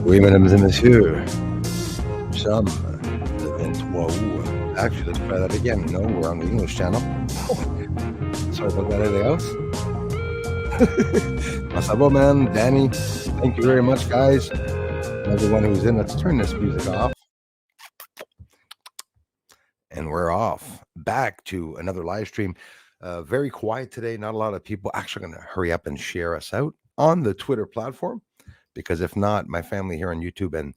Oui, mesdames et messieurs, nous sommes le 23 août. Actually, let's try that again. No, we're on the English channel. Sorry about that, anything else? Comment ça va, man? Danny, thank you very much, guys. Everyone who's in, let's turn this music off. And we're off. Back to another live stream. Very quiet today. Not a lot of people. Actually, going to hurry up and share us out on the Twitter platform. Because if not, my family here on YouTube and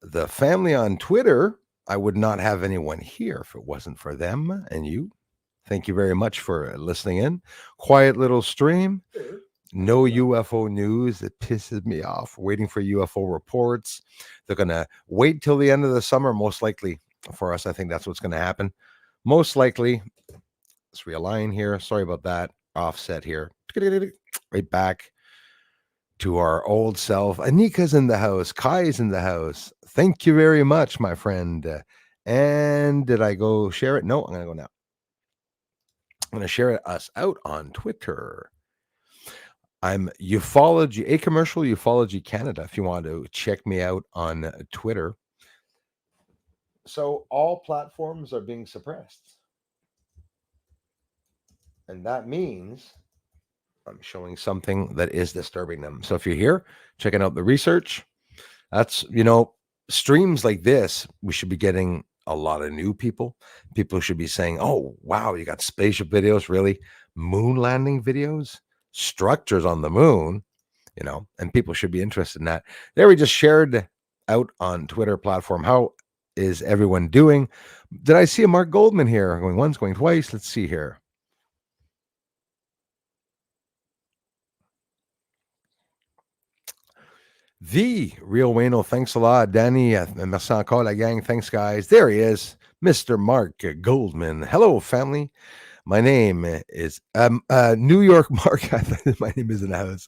the family on Twitter, I would not have anyone here if it wasn't for them and you. Thank you very much for listening in. Quiet little stream. No UFO news. It pisses me off. Waiting for UFO reports. They're going to wait till the end of the summer, most likely for us. I think that's what's going to happen. Most likely. Let's realign here. Sorry about that. Offset here. Right back to our old self. Anika's in the house. Kai's in the house. Thank you very much, my friend. And did I go share it? No, I'm going to go now. I'm going to share us out on Twitter. I'm Ufology, a commercial Ufology Canada, if you want to check me out on Twitter. So all platforms are being suppressed. And that means I'm showing something that is disturbing them. So if you're here, checking out the research, that's, streams like this, we should be getting a lot of new people. People should be saying, oh, wow, you got spaceship videos, really? moon landing videos, structures on the moon, and people should be interested in that. There, we just shared out on Twitter platform. How is everyone doing? Did I see a Mark Goldman here? Going once, going twice. Let's see here. The Real Wayno, thanks a lot. Danny, merci encore, la gang. Thanks, guys. There he is, Mr. Mark Goldman. Hello, family. My name is New York Mark. My name is in the house.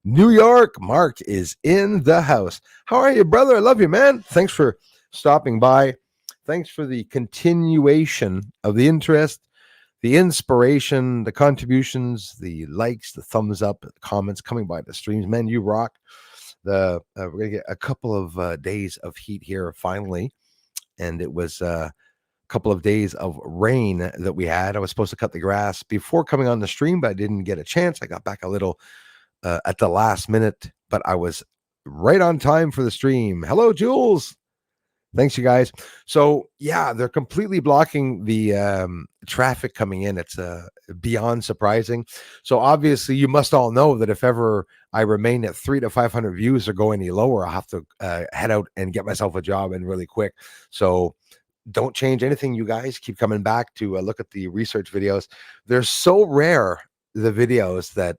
New York Mark is in the house. How are you, brother? I love you, man. Thanks for stopping by. Thanks for the continuation of the interest, the inspiration, the contributions, the likes, the thumbs up, the comments coming by the streams. Man, you rock. We're gonna get a couple of days of heat here finally, and it was a couple of days of rain that we had. I was supposed to cut the grass before coming on the stream, but I didn't get a chance. I got back a little at the last minute, but I was right on time for the stream. Hello, Jules. Thanks, you guys. So yeah, they're completely blocking the traffic coming in. It's beyond surprising. So obviously, you must all know that if ever I remain at 300 to 500 views or go any lower, I'll have to head out and get myself a job and really quick. So don't change anything, you guys. Keep coming back to look at the research videos. They're so rare, the videos, that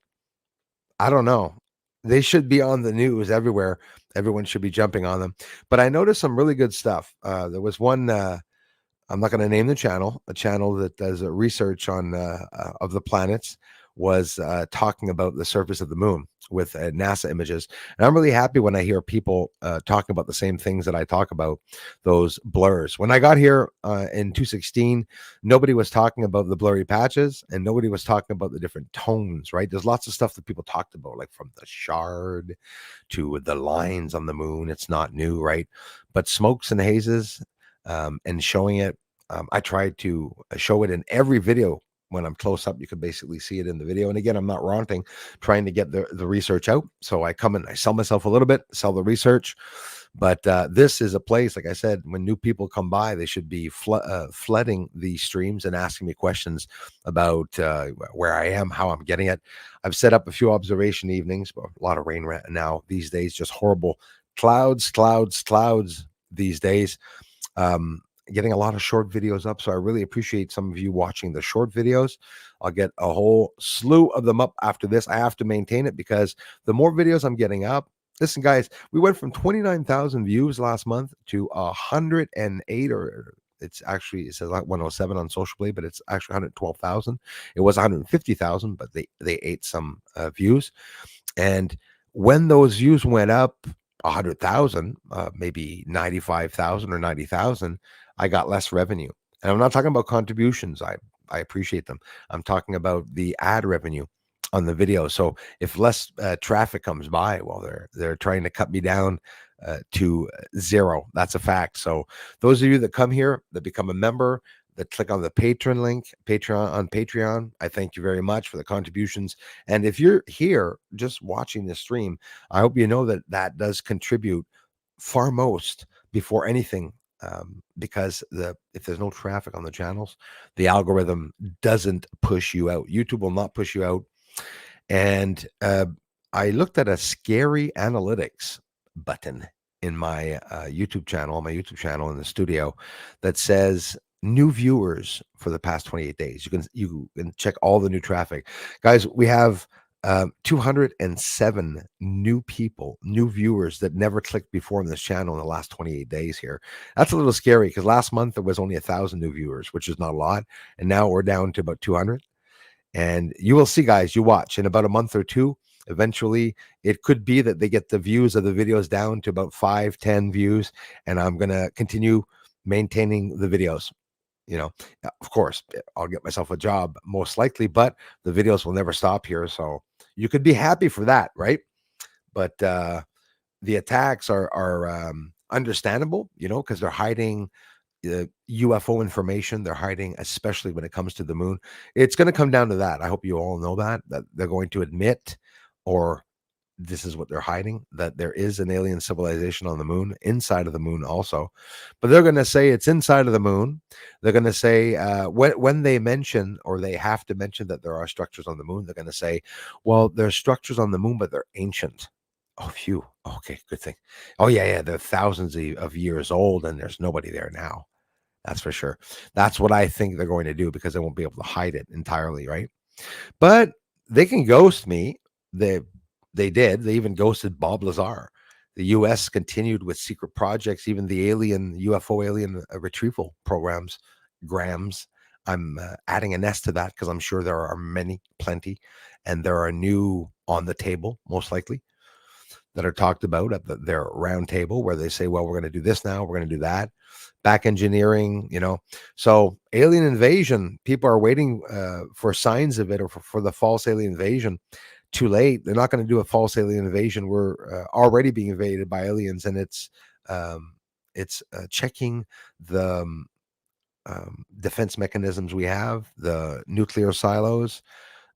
I don't know. They should be on the news everywhere. Everyone should be jumping on them. But I noticed some really good stuff. There was one, I'm not going to name the channel, a channel that does research on of the planets, was talking about the surface of the moon with NASA images. And I'm really happy when I hear people talking about the same things that I talk about, those blurs. When I got here in 2016, nobody was talking about the blurry patches and nobody was talking about the different tones, right? There's lots of stuff that people talked about, like from the shard to the lines on the moon. It's not new, right? But smokes and hazes and showing it, I tried to show it in every video. When I'm close up, you can basically see it in the video. And again, I'm not ranting, trying to get the research out. So I come and I sell myself a little bit, sell the research. But this is a place, like I said, when new people come by, they should be flooding the streams and asking me questions about where I am, how I'm getting it. I've set up a few observation evenings, but a lot of rain right now these days, just horrible clouds these days. Getting a lot of short videos up. So I really appreciate some of you watching the short videos. I'll get a whole slew of them up after this. I have to maintain it because the more videos I'm getting up, listen, guys, we went from 29,000 views last month to 108, or it says like 107 on Social Blade, but it's actually 112,000. It was 150,000, but they ate some views. And when those views went up 100,000, maybe 95,000 or 90,000, I got less revenue. And I'm not talking about contributions. I appreciate them. I'm talking about the ad revenue on the video. So if less traffic comes by, well, they're trying to cut me down to zero. That's a fact. So those of you that come here, that become a member, that click on the Patreon link, Patreon, I thank you very much for the contributions. And if you're here just watching this stream, I hope you know that does contribute far most before anything. Because if there's no traffic on the channels, the algorithm doesn't push you out. YouTube will not push you out. And I looked at a scary analytics button in my YouTube channel, in the studio, that says new viewers for the past 28 days. You can check all the new traffic. Guys, we have 207 new viewers that never clicked before on this channel in the last 28 days here. That's a little scary because last month there was only 1,000 new viewers, which is not a lot. And now we're down to about 200. And you will see, guys, you watch in about a month or two. Eventually, it could be that they get the views of the videos down to about 5-10 views. And I'm going to continue maintaining the videos. Of course, I'll get myself a job most likely, but the videos will never stop here. So you could be happy for that, right? But the attacks are understandable, because they're hiding UFO information. They're hiding, especially when it comes to the moon. It's going to come down to that. I hope you all know that they're going to admit or this is what they're hiding, that there is an alien civilization on the moon, inside of the moon also. But they're going to say it's inside of the moon. They're going to say, when they mention, or they have to mention, that there are structures on the moon, they're going to say, well, there's structures on the moon, but they're ancient. Oh, phew. Okay, good thing. Oh, yeah, yeah. They're thousands of years old, and there's nobody there now. That's for sure. That's what I think they're going to do, because they won't be able to hide it entirely, right? But they can ghost me. They did. They even ghosted Bob Lazar. The U.S. continued with secret projects, even the UFO alien retrieval programs, grams. I'm adding an S to that because I'm sure there are plenty, and there are new on the table, most likely, that are talked about at their round table, where they say, well, we're going to do this now, we're going to do that. Back engineering, So alien invasion, people are waiting for signs of it, or for the false alien invasion. Too late. They're not going to do a false alien invasion. We're already being invaded by aliens, and it's checking the defense mechanisms we have, the nuclear silos,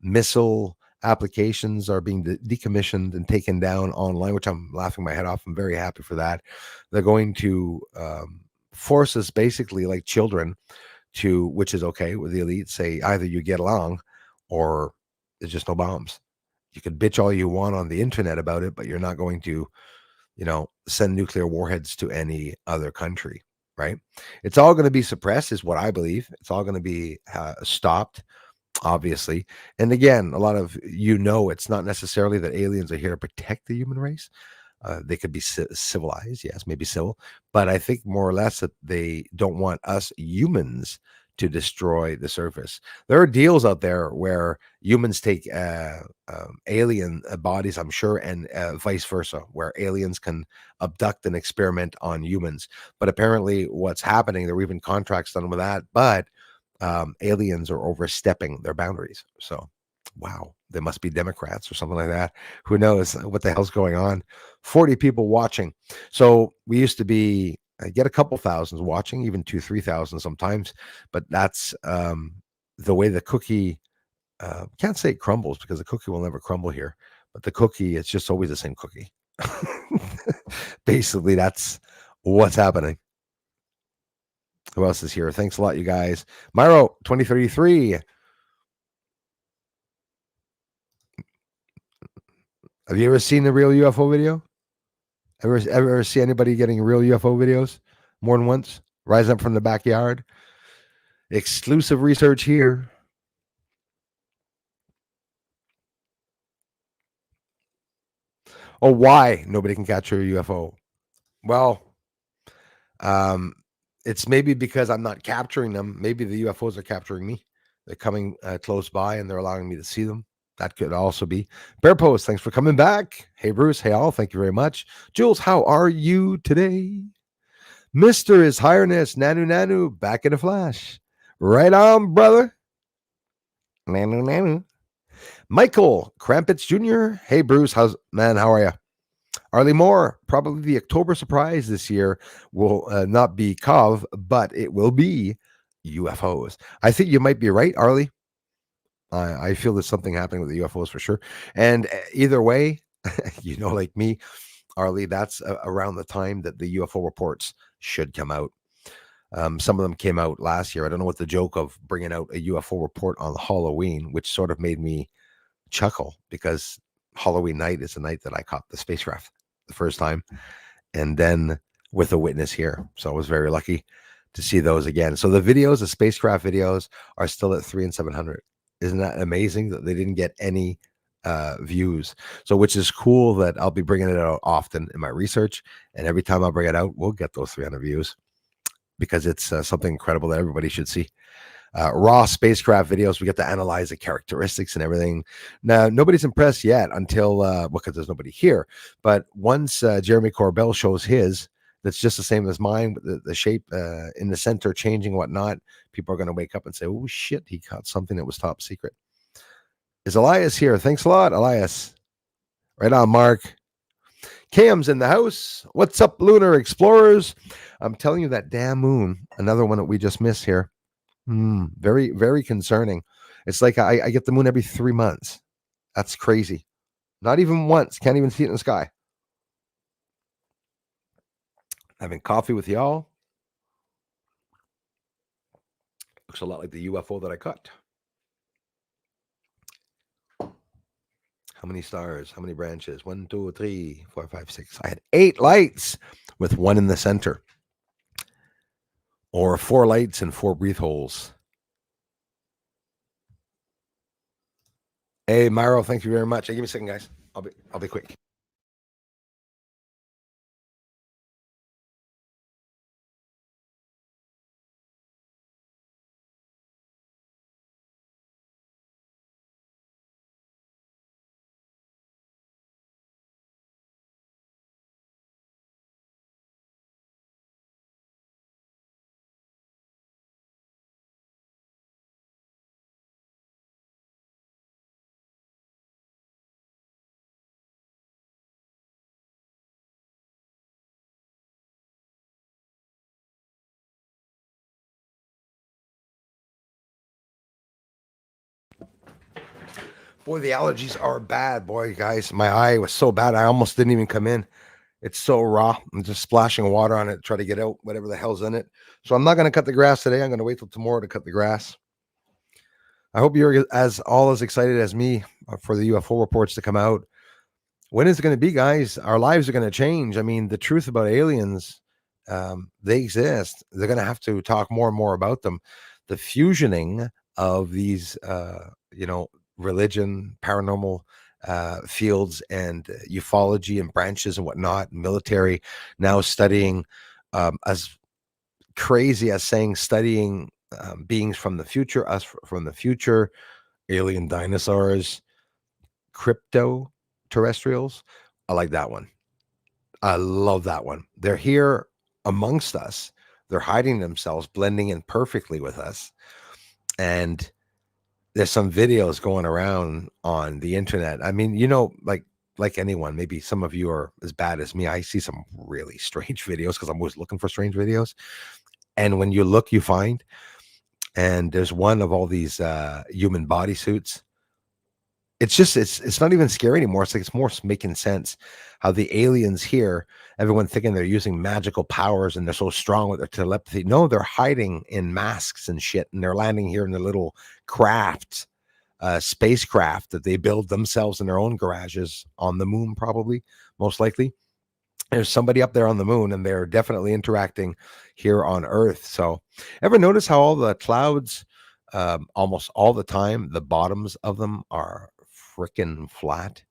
missile applications are being decommissioned and taken down online, which I'm laughing my head off. I'm very happy for that. They're going to force us, basically like children, to, which is okay with the elite, say either you get along or there's just no bombs. You can bitch all you want on the internet about it, but you're not going to, send nuclear warheads to any other country, right? It's all going to be suppressed, is what I believe. It's all going to be stopped, obviously. And again, a lot of it's not necessarily that aliens are here to protect the human race. They could be civilized, yes, maybe civil, but I think more or less that they don't want us humans to destroy the surface. There are deals out there where humans take alien bodies, I'm sure, and vice versa, where aliens can abduct and experiment on humans. But apparently, what's happening, there were even contracts done with that, but aliens are overstepping their boundaries. So, wow, they must be Democrats or something like that. Who knows what the hell's going on? 40 people watching. So we used to be get a couple thousands watching, even 2,000-3,000 sometimes. But that's the way the cookie. Can't say it crumbles, because the cookie will never crumble here. But the cookie, it's just always the same cookie. Basically, that's what's happening. Who else is here? Thanks a lot, you guys. Myro 2033. Have you ever seen the real UFO video? Ever see anybody getting real UFO videos more than once? Rising up from the backyard. Exclusive research here. Oh, why nobody can capture a UFO? Well, it's maybe because I'm not capturing them. Maybe the UFOs are capturing me. They're coming close by and they're allowing me to see them. That could also be. Bear Post, thanks for coming back. Hey, Bruce. Hey, all. Thank you very much. Jules, how are you today? Mr. His Highness Nanu, back in a flash. Right on, brother. Nanu. Michael Krampitz Jr. Hey, Bruce. How are you? Arlie Moore, probably the October surprise this year will not be COV, but it will be UFOs. I think you might be right, Arlie. I feel there's something happening with the UFOs for sure. And either way, like me, Arlie, that's around the time that the UFO reports should come out. Some of them came out last year. I don't know what the joke of bringing out a UFO report on Halloween, which sort of made me chuckle, because Halloween night is the night that I caught the spacecraft the first time, and then with a witness here. So I was very lucky to see those again. So the videos, the spacecraft videos, are still at 3 and 700. Isn't that amazing that they didn't get any views? So, which is cool, that I'll be bringing it out often in my research, and every time I bring it out, we'll get those 300 views, because it's something incredible that everybody should see. Raw spacecraft videos, we get to analyze the characteristics and everything. Now, nobody's impressed yet until, because there's nobody here. But once Jeremy Corbell shows his, that's just the same as mine, but the shape in the center changing, whatnot, people are going to wake up and say, oh, shit, he caught something that was top secret. Is Elias here? Thanks a lot, Elias. Right on, Mark. Cam's in the house. What's up, Lunar Explorers? I'm telling you, that damn moon, another one that we just missed here. Very, very concerning. It's like I get the moon every 3 months. That's crazy. Not even once. Can't even see it in the sky. Having coffee with y'all. Looks a lot like the UFO that I caught. How many stars? How many branches? 1, 2, 3, 4, 5, 6. I had 8 lights with one in the center. Or 4 lights and 4 breathe holes. Hey, Myro, thank you very much. Hey, give me a second, guys. I'll be quick. Boy, the allergies are bad, boy, guys. My eye was so bad, I almost didn't even come in. It's so raw. I'm just splashing water on it, try to get out whatever the hell's in it. So I'm not going to cut the grass today. I'm going to wait till tomorrow to cut the grass. I hope you're as excited as me for the UFO reports to come out. When is it going to be, guys? Our lives are going to change. I mean, the truth about aliens, they exist. They're going to have to talk more and more about them. The fusioning of these, religion, paranormal fields, and ufology and branches and whatnot, military now studying, as crazy as saying studying beings from the future, us from the future, alien dinosaurs, crypto terrestrials. I like that one. I love that one. They're here amongst us. They're hiding themselves, blending in perfectly with us. And there's some videos going around on the internet. I mean, like anyone, maybe some of you are as bad as me. I see some really strange videos because I'm always looking for strange videos. And when you look, you find. And there's one of all these human bodysuits. It's not even scary anymore. It's like it's more making sense how the aliens here, everyone thinking they're using magical powers and they're so strong with their telepathy. No, they're hiding in masks and shit, and they're landing here in their little crafts, spacecraft that they build themselves in their own garages on the moon, probably, most likely. There's somebody up there on the moon, and they're definitely interacting here on Earth. So, ever notice how all the clouds, almost all the time, the bottoms of them are freaking flat?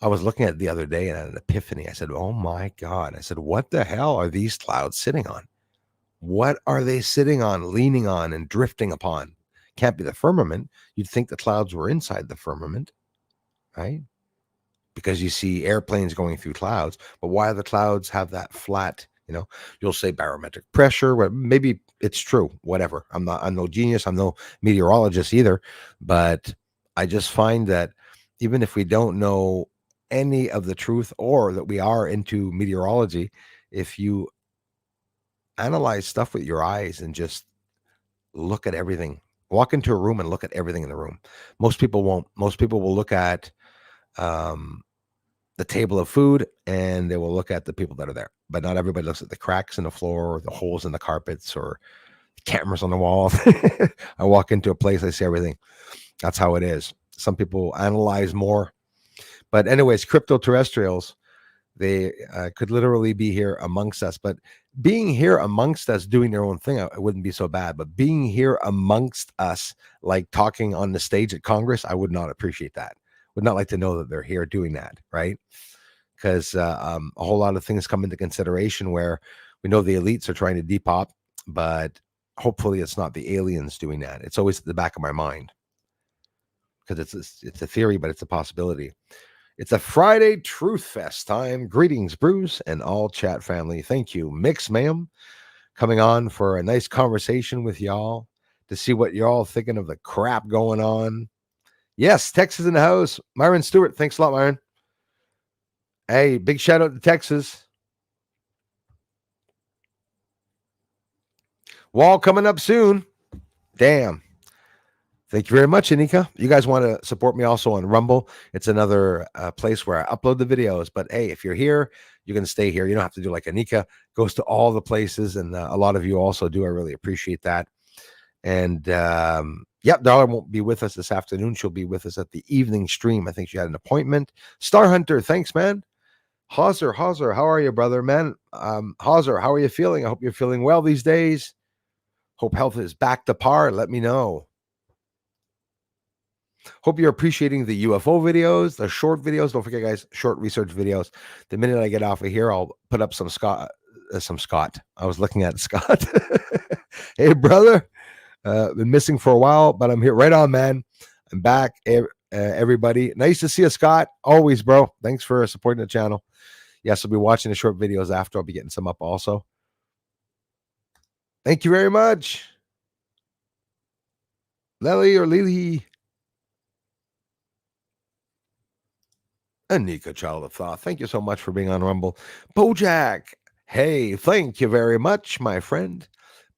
I was looking at it the other day and had an epiphany. I said, "Oh my God." I said, "What the hell are these clouds sitting on? What are they sitting on, leaning on, and drifting upon? Can't be the firmament. You'd think the clouds were inside the firmament, right? Because you see airplanes going through clouds. But why do the clouds have that flat? You'll say barometric pressure. Well, maybe it's true. Whatever. I'm no genius. I'm no meteorologist either. But I just find that even if we don't know any of the truth or that we are into meteorology, if you analyze stuff with your eyes and just look at everything, walk into a room and look at everything in the room. Most people won't. Most people will look at um, the table of food and they will look at the people that are there. But not everybody looks at the cracks in the floor or the holes in the carpets or cameras on the wall. I walk into a place, I see everything. That's how it is. Some people analyze more. But anyways, crypto terrestrials, they could literally be here amongst us. But being here amongst us doing their own thing, it wouldn't be so bad. But being here amongst us, like talking on the stage at Congress, I would not appreciate that. Would not like to know that they're here doing that, right? Because a whole lot of things come into consideration where we know the elites are trying to depop, but hopefully it's not the aliens doing that. It's always at the back of my mind because it's a theory, but it's a possibility. It's a Friday Truth Fest time. Greetings, Bruce, and all chat family. Thank you, Mix Ma'am, coming on for a nice conversation with y'all to see what you're all thinking of the crap going on. Yes, Texas in the house. Myron Stewart, thanks a lot, Myron. Hey, big shout out to Texas. Wall coming up soon. Damn. Thank you very much, Anika. You guys want to support me also on Rumble. It's another place where I upload the videos. But hey, if you're here, you can stay here. You don't have to do like Anika goes to all the places. And a lot of you also do. I really appreciate that. And yep, Darla won't be with us this afternoon. She'll be with us at the evening stream. I think she had an appointment. Star Hunter, thanks, man. Hauser, how are you, brother, man? Hauser, how are you feeling? I hope you're feeling well these days. Hope health is back to par. Let me know. Hope you're appreciating the UFO videos, the short videos. Don't forget, guys, short research videos. The minute I get off of here, I'll put up some Scott. I was looking at Scott. Hey, brother. Been missing for a while, but I'm here. Right on, man. I'm back. Everybody. Nice to see you, Scott. Always, bro. Thanks for supporting the channel. Yes, I'll be watching the short videos after. I'll be getting some up also. Thank you very much. Lily. Anika, child of thought. Thank you so much for being on Rumble. Bojack. Hey, thank you very much, my friend.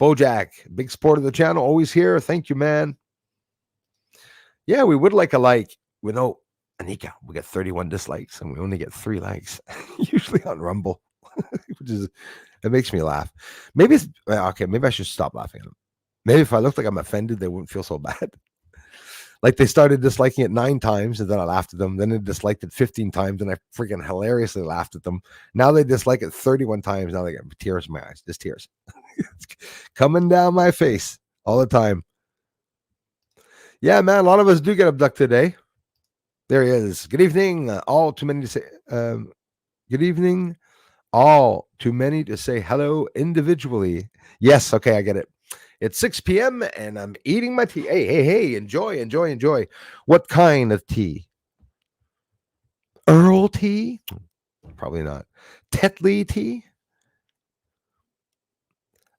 Bojack, big support of the channel. Always here. Thank you, man. Yeah, we would like a like. We know, Anika, we get 31 dislikes and we only get 3 likes, usually on Rumble, which is, it makes me laugh. Maybe it's, okay, maybe I should stop laughing at them. Maybe if I looked like I'm offended, they wouldn't feel so bad. Like they started disliking it 9 times and then I laughed at them. Then they disliked it 15 times and I freaking hilariously laughed at them. Now they dislike it 31 times. Now they get tears in my eyes, just tears. It's coming down my face all the time. Yeah, man, a lot of us do get abducted today. There he is. Good evening. All too many to say. Good evening. All too many to say hello individually. Yes, okay, I get it. It's 6 p.m. and I'm eating my tea. Hey, enjoy. What kind of tea? Earl tea? Probably not. Tetley tea?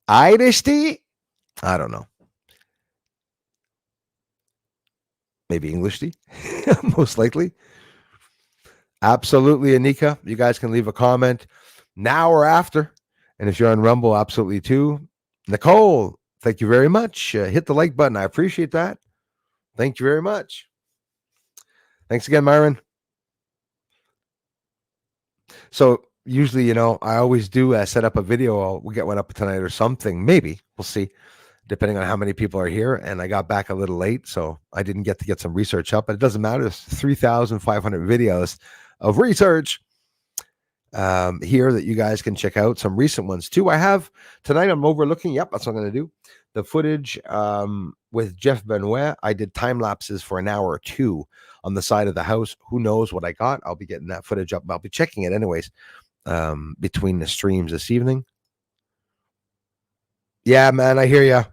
Irish tea? I don't know. Maybe English tea? Most likely. Absolutely, Anika. You guys can leave a comment now or after. And if you're on Rumble, absolutely too. Nicole, thank you very much. Hit the like button. I appreciate that. Thank you very much. Thanks again, Myron. So usually, I always do set up a video. We'll get one up tonight or something. Maybe. We'll see, depending on how many people are here. And I got back a little late, so I didn't get to get some research up. But it doesn't matter. There's 3,500 videos of research here that you guys can check out. Some recent ones too. I have tonight. I'm overlooking. Yep, that's what I'm going to do. The footage with Jeff Benoit. I did time lapses for an hour or 2 on the side of the house. Who knows what I got? I'll be getting that footage up. I'll be checking it anyways between the streams this evening. Yeah, man, I hear you.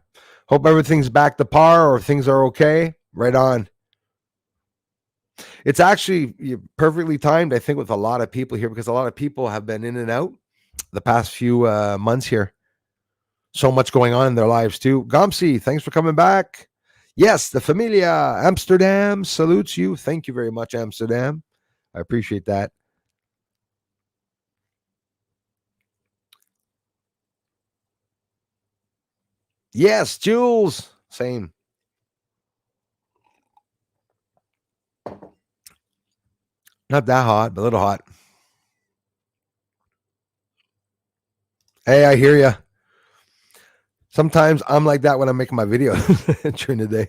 Hope everything's back to par or things are okay. Right on. It's actually perfectly timed, I think, with a lot of people here because a lot of people have been in and out the past few months here. So much going on in their lives too. Gomsi, thanks for coming back. Yes, the Familia Amsterdam salutes you. Thank you very much, Amsterdam. I appreciate that. Yes, Jules. Same. Not that hot, but a little hot. Hey, I hear you. Sometimes I'm like that when I'm making my videos during the day.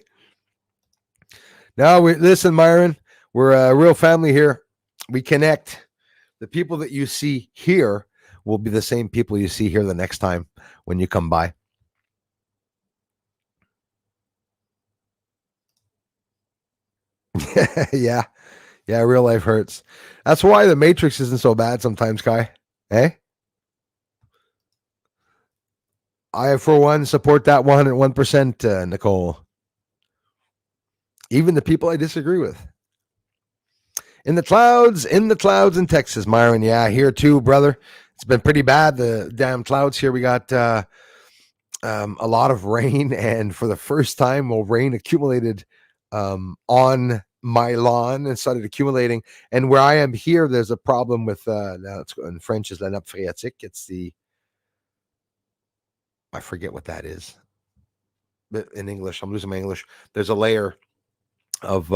Now, listen, Myron, we're a real family here. We connect. The people that you see here will be the same people you see here the next time when you come by. Yeah, real life hurts. That's why the Matrix isn't so bad sometimes, Kai. Hey? I, for one, support that 101%, Nicole. Even the people I disagree with. In the clouds in Texas, Myron. Yeah, here too, brother. It's been pretty bad. The damn clouds here. We got a lot of rain, and for the first time, rain accumulated on my lawn and started accumulating. And where I am here, there's a problem with now it's in French is la nappe phréatique. It's I forget what that is. But in English, I'm losing my English. There's a layer of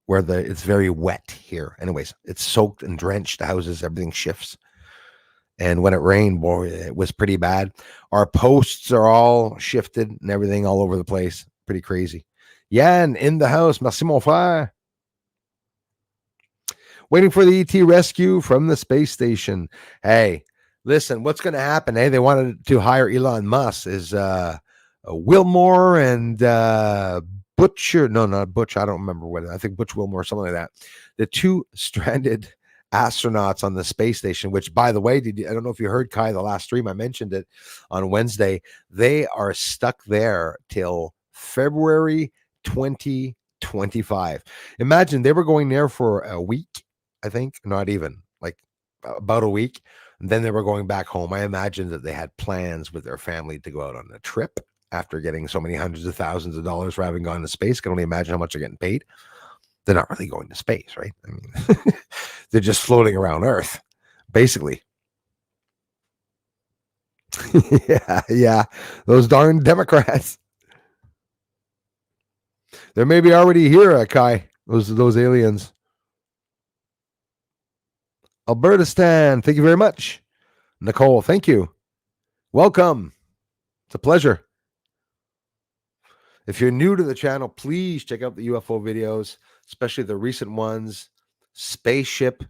where it's very wet here. Anyways, it's soaked and drenched. The houses, everything shifts. And when it rained, boy, it was pretty bad. Our posts are all shifted and everything all over the place. Pretty crazy. Yeah, and in the house, merci mon frère. Waiting for the ET rescue from the space station. Hey, listen, what's going to happen? Hey, they wanted to hire Elon Musk. Is Wilmore and Butcher? No, not Butch. I don't remember what. I think Butch Wilmore, something like that. The two stranded astronauts on the space station. Which, by the way, I don't know if you heard Kai the last stream. I mentioned it on Wednesday. They are stuck there till February 2025. Imagine they were going there for a week. I think not even like about a week. And then they were going back home. I imagine that they had plans with their family to go out on a trip after getting so many hundreds of thousands of dollars for having gone to space. Can only imagine how much they're getting paid. They're not really going to space, right? I mean, they're just floating around Earth, basically. yeah. Those darn Democrats. They're maybe already here, Kai. Those aliens. Alberta Stan, thank you very much. Nicole, thank you. Welcome. It's a pleasure. If you're new to the channel, please check out the UFO videos, especially the recent ones. Spaceship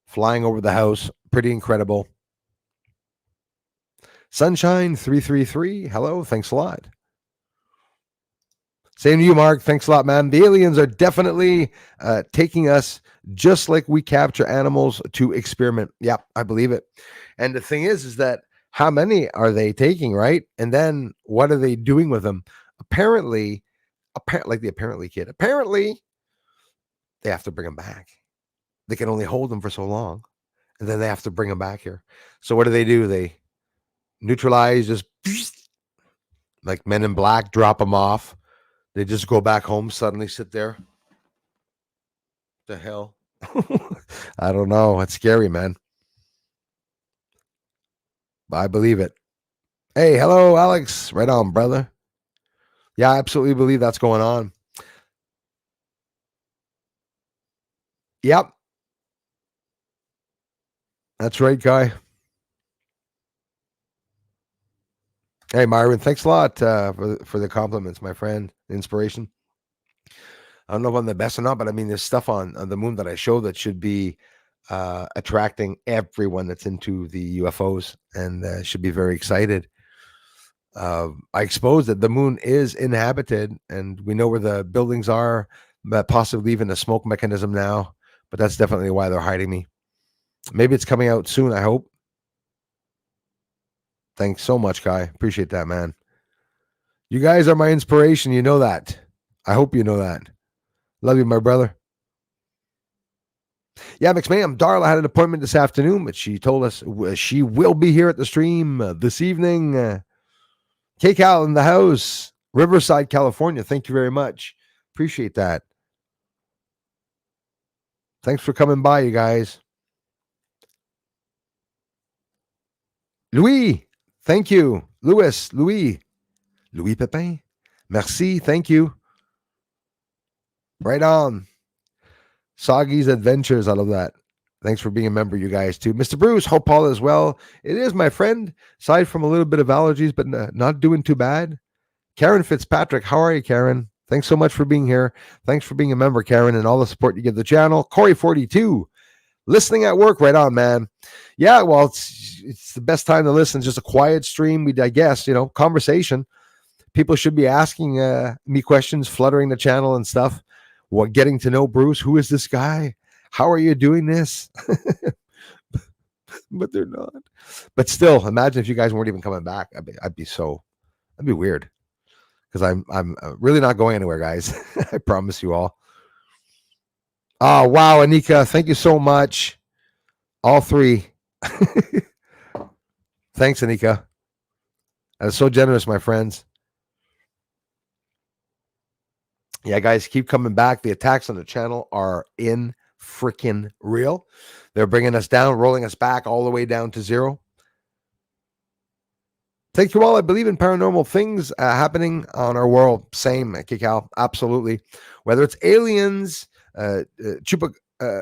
flying over the house. Pretty incredible. Sunshine 333. Hello. Thanks a lot. Same to you, Mark. Thanks a lot, man. The aliens are definitely taking us just like we capture animals to experiment. Yeah, I believe it. And the thing is that how many are they taking, right? And then what are they doing with them? Apparently, like the apparently kid, apparently they have to bring them back. They can only hold them for so long. And then they have to bring them back here. So what do? They neutralize, just like Men in Black, drop them off. They just go back home, suddenly sit there. The hell? I don't know. It's scary, man. But I believe it. Hey, hello, Alex. Right on, brother. Yeah, I absolutely believe that's going on. Yep. That's right, Guy. Hey, Myron, thanks a lot for the compliments, my friend. Inspiration. I don't know if I'm the best or not, but I mean, there's stuff on the moon that I show that should be attracting everyone that's into the UFOs and should be very excited. I exposed that the moon is inhabited, and we know where the buildings are, but possibly even a smoke mechanism now. But that's definitely why they're hiding me. Maybe it's coming out soon. I hope. Thanks so much, Kai. Appreciate that, man. You guys are my inspiration. You know that. I hope you know that. Love you, my brother. Yeah, McMahon. Darla had an appointment this afternoon, but she told us she will be here at the stream this evening. K-Cal in the house, Riverside, California. Thank you very much. Appreciate that. Thanks for coming by, you guys. Louis, thank you. Louis Pepin. Merci, thank you. Right on. Soggy's Adventures, I love that. Thanks for being a member, you guys, too. Mr. Bruce, hope all is well. It is, my friend. Aside from a little bit of allergies, but not doing too bad. Karen Fitzpatrick, how are you, Karen? Thanks so much for being here. Thanks for being a member, Karen, and all the support you give the channel. Corey42, listening at work. Right on, man. Yeah, well, it's the best time to listen. Just a quiet stream. I guess, conversation. People should be asking me questions, fluttering the channel and stuff. Getting to know Bruce. Who is this guy? How are you doing this? But they're not. But still, imagine if you guys weren't even coming back. I'd be weird. Because I'm really not going anywhere, guys. I promise you all. Oh, wow, Anika, thank you so much. All three. Thanks, Anika. That's so generous, my friends. Yeah, guys, keep coming back. The attacks on the channel are in freaking real. They're bringing us down, rolling us back all the way down to zero. Thank you all. I believe in paranormal things happening on our world. Same, Kikal. Absolutely. Whether it's aliens, chupa, uh,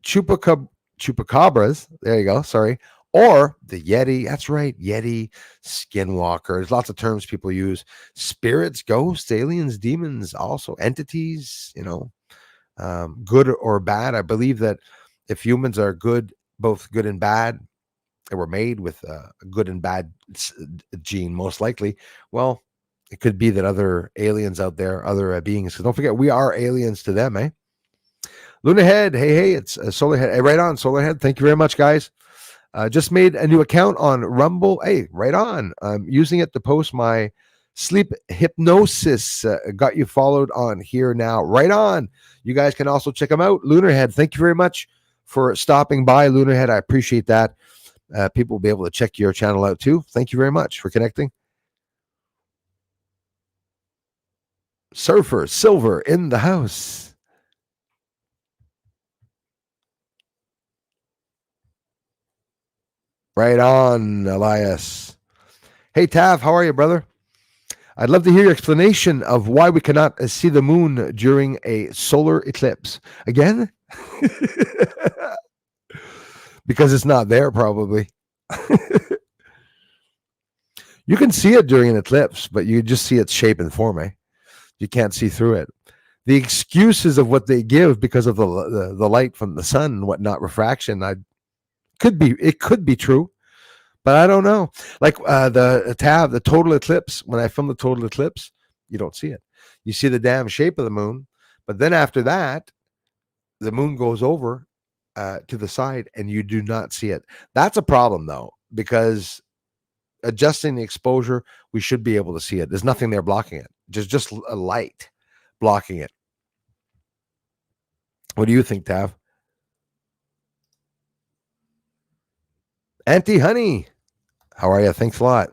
chupacab- chupacabras, there you go, sorry, or the Yeti. That's right, Yeti, skinwalkers, lots of terms people use. Spirits, ghosts, aliens, demons, also entities, good or bad. I believe that if humans are good, both good and bad, they were made with a good and bad gene, most likely. Well, it could be that other aliens out there, other beings. So don't forget, we are aliens to them, eh? Lunahead, hey, it's Solarhead. Hey, right on, Solarhead. Thank you very much, guys. Just made a new account on Rumble. Hey, right on. I'm using it to post my sleep hypnosis. Got you followed on here now. Right on. You guys can also check them out. Lunarhead, thank you very much for stopping by, Lunarhead. I appreciate that. People will be able to check your channel out too. Thank you very much for connecting. Surfer Silver in the house. Right on, Elias. Hey, Tav, how are you, brother? I'd love to hear your explanation of why we cannot see the moon during a solar eclipse. Again? Because it's not there, probably. You can see it during an eclipse, but you just see its shape and form, eh? You can't see through it. The excuses of what they give because of the light from the sun and whatnot, refraction, it could be true, but I don't know. Like the total eclipse. When I film the total eclipse, you don't see it. You see the damn shape of the moon, but then after that, the moon goes over to the side, and you do not see it. That's a problem, though, because adjusting the exposure, we should be able to see it. There's nothing there blocking it. Just a light blocking it. What do you think, Tav? Auntie Honey, how are you? Thanks a lot.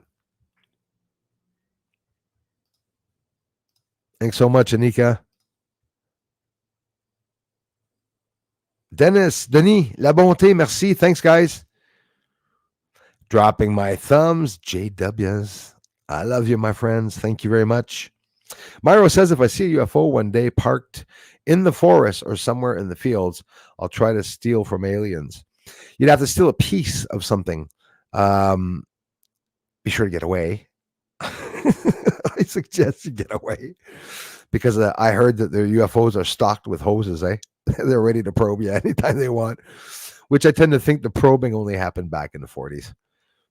Thanks so much, Anika. Denis, La Bonté, merci. Thanks, guys. Dropping my thumbs, JWs. I love you, my friends. Thank you very much. Myro says if I see a UFO one day parked in the forest or somewhere in the fields, I'll try to steal from aliens. You'd have to steal a piece of something. Be sure to get away. I suggest you get away because I heard that their UFOs are stocked with hoses, eh? They're ready to probe you anytime they want, which I tend to think the probing only happened back in the 40s.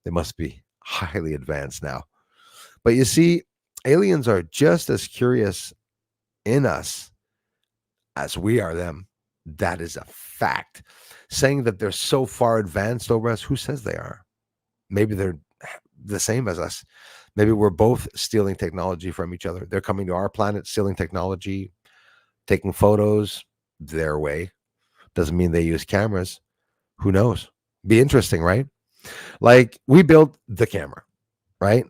They must be highly advanced now. But you see, aliens are just as curious in us as we are them. That is a fact. Saying that they're so far advanced over us, who says they are? Maybe they're the same as us. Maybe we're both stealing technology from each other. They're coming to our planet, stealing technology, taking photos their way. Doesn't mean they use cameras. Who knows? Be interesting, right? Like we built the camera, right?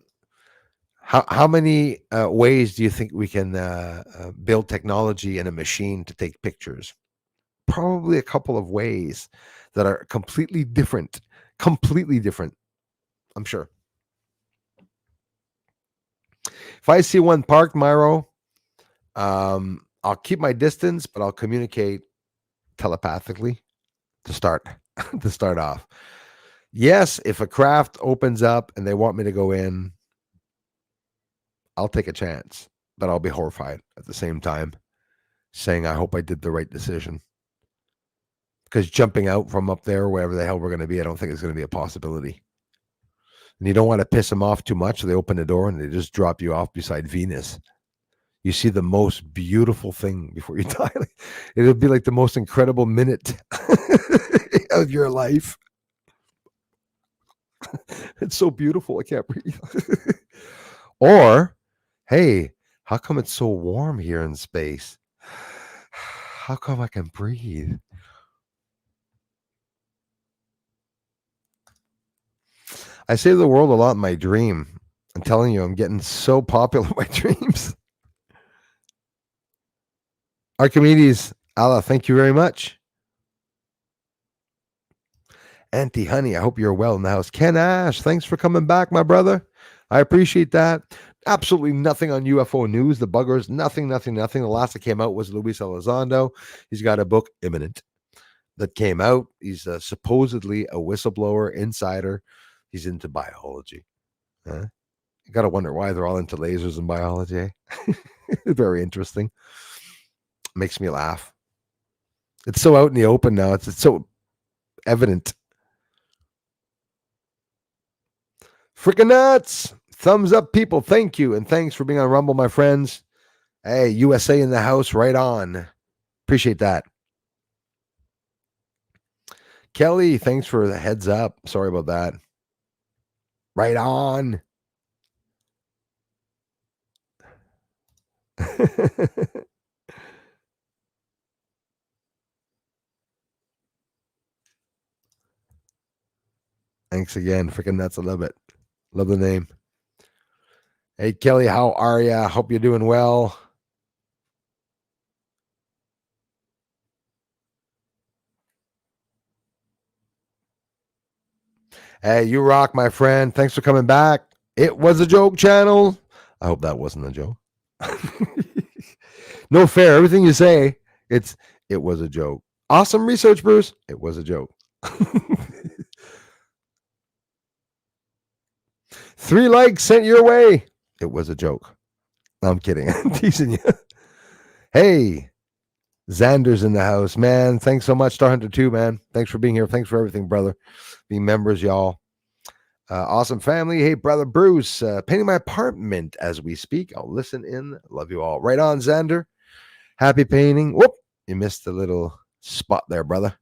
How many ways do you think we can build technology in a machine to take pictures? Probably a couple of ways that are completely different. Completely different, I'm sure. If I see one parked, Myro, I'll keep my distance, but I'll communicate telepathically to start to start off. Yes, if a craft opens up and they want me to go in, I'll take a chance, but I'll be horrified at the same time, saying I hope I did the right decision. Because jumping out from up there, wherever the hell we're going to be, I don't think it's going to be a possibility. And you don't want to piss them off too much. So they open the door and they just drop you off beside Venus. You see the most beautiful thing before you die. It'll be like the most incredible minute of your life. It's so beautiful. I can't breathe. Or, hey, how come it's so warm here in space? How come I can breathe? I save the world a lot in my dream. I'm telling you, I'm getting so popular in my dreams. Archimedes, Allah, thank you very much. Auntie Honey, I hope you're well in the house. Ken Ash, thanks for coming back, my brother. I appreciate that. Absolutely nothing on UFO news. The buggers, nothing, nothing, nothing. The last that came out was Luis Elizondo. He's got a book imminent that came out. He's supposedly a whistleblower, insider. He's into biology. Huh? You got to wonder why they're all into lasers and biology. Eh? Very interesting. Makes me laugh. It's so out in the open now. It's so evident. Freaking nuts. Thumbs up, people. Thank you. And thanks for being on Rumble, my friends. Hey, USA in the house, right on. Appreciate that. Kelly, thanks for the heads up. Sorry about that. Right on. Thanks again. Freaking nuts. I love it. Love the name. Hey, Kelly, how are ya? Hope you're doing well. Hey, you rock, my friend. Thanks for coming back. It was a joke channel. I hope that wasn't a joke. No fair. Everything you say, it was a joke. Awesome research, Bruce. It was a joke. 3 likes sent your way. It was a joke. No, I'm kidding. I'm teasing you. Hey, Xander's in the house, man. Thanks so much, Star Hunter 2, man. Thanks for being here. Thanks for everything, brother. Being members, y'all. Awesome family. Hey, brother Bruce, painting my apartment as we speak. I'll listen in. Love you all. Right on, Xander. Happy painting. Whoop. You missed a little spot there, brother.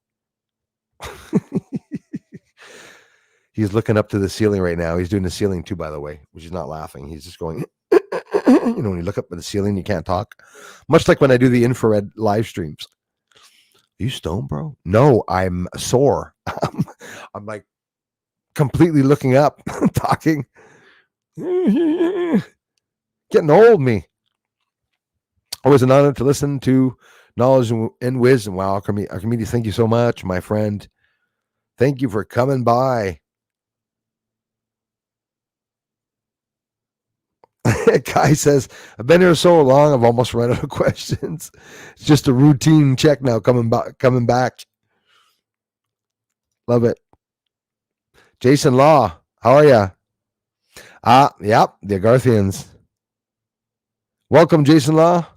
He's looking up to the ceiling right now. He's doing the ceiling too, by the way, which is not laughing. He's just going, when you look up at the ceiling, you can't talk. Much like when I do the infrared live streams. Are you stoned, bro? No, I'm sore. I'm like completely looking up, talking. Getting old, me. Always an honor to listen to knowledge and wisdom. Wow, Archimedes, thank you so much, my friend. Thank you for coming by. Guy says, I've been here so long, I've almost run out of questions. It's just a routine check now coming back. Love it. Jason Law, how are ya? Yep, the Agarthians. Welcome, Jason Law.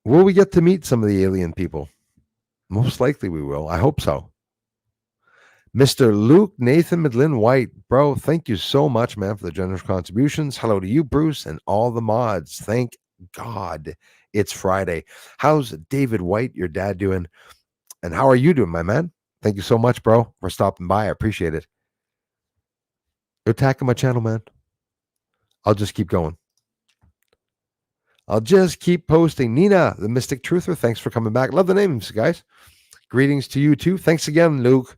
Will we get to meet some of the alien people? Most likely we will. I hope so. Mr. Luke Nathan Midlin White, bro, thank you so much, man, for the generous contributions. Hello to you, Bruce, and all the mods. Thank God it's Friday. How's David White, your dad, doing? And how are you doing, my man? Thank you so much, bro, for stopping by. I appreciate it. You're attacking my channel, man. I'll just keep going. I'll just keep posting. Nina, the Mystic Truther, thanks for coming back. Love the names, guys. Greetings to you, too. Thanks again, Luke.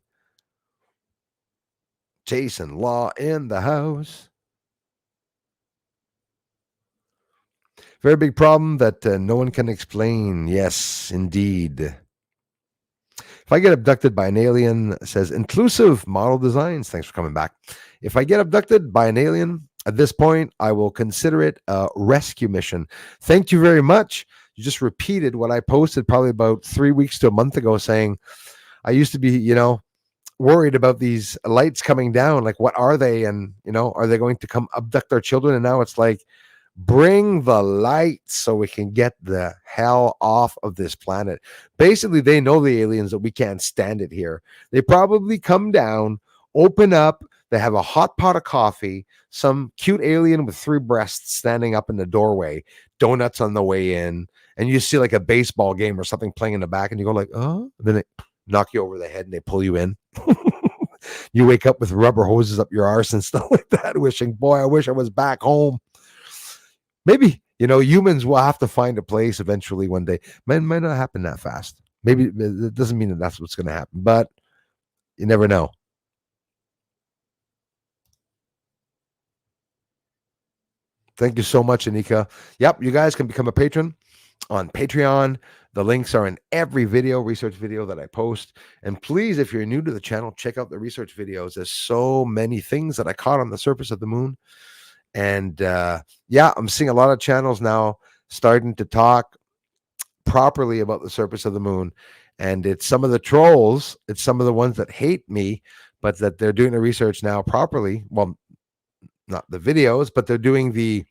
Jason Law in the house. Very big problem that no one can explain. Yes, indeed. If I get abducted by an alien, says inclusive model designs. Thanks for coming back. If I get abducted by an alien, at this point, I will consider it a rescue mission. Thank you very much. You just repeated what I posted probably about 3 weeks to a month ago saying, I used to be, worried about these lights coming down. Like, what are they? And, are they going to come abduct our children? And now it's like, bring the lights so we can get the hell off of this planet. Basically, they know, the aliens, that we can't stand it here. They probably come down, open up, they have a hot pot of coffee, some cute alien with 3 breasts standing up in the doorway, donuts on the way in, and you see like a baseball game or something playing in the back, and you go like, oh, and then they knock you over the head and they pull you in. You wake up with rubber hoses up your arse and stuff like that, wishing, boy, I wish I was back home. Maybe, humans will have to find a place eventually one day. Might not happen that fast. Maybe it doesn't mean that that's what's going to happen, but you never know. Thank you so much, Anika. Yep, you guys can become a patron on Patreon. The links are in every research video that I post. And please, if you're new to the channel, check out the research videos. There's so many things that I caught on the surface of the moon. And yeah, I'm seeing a lot of channels now starting to talk properly about the surface of the moon. And it's some of the trolls, it's some of the ones that hate me, but that they're doing the research now properly. Well, not the videos, but they're doing the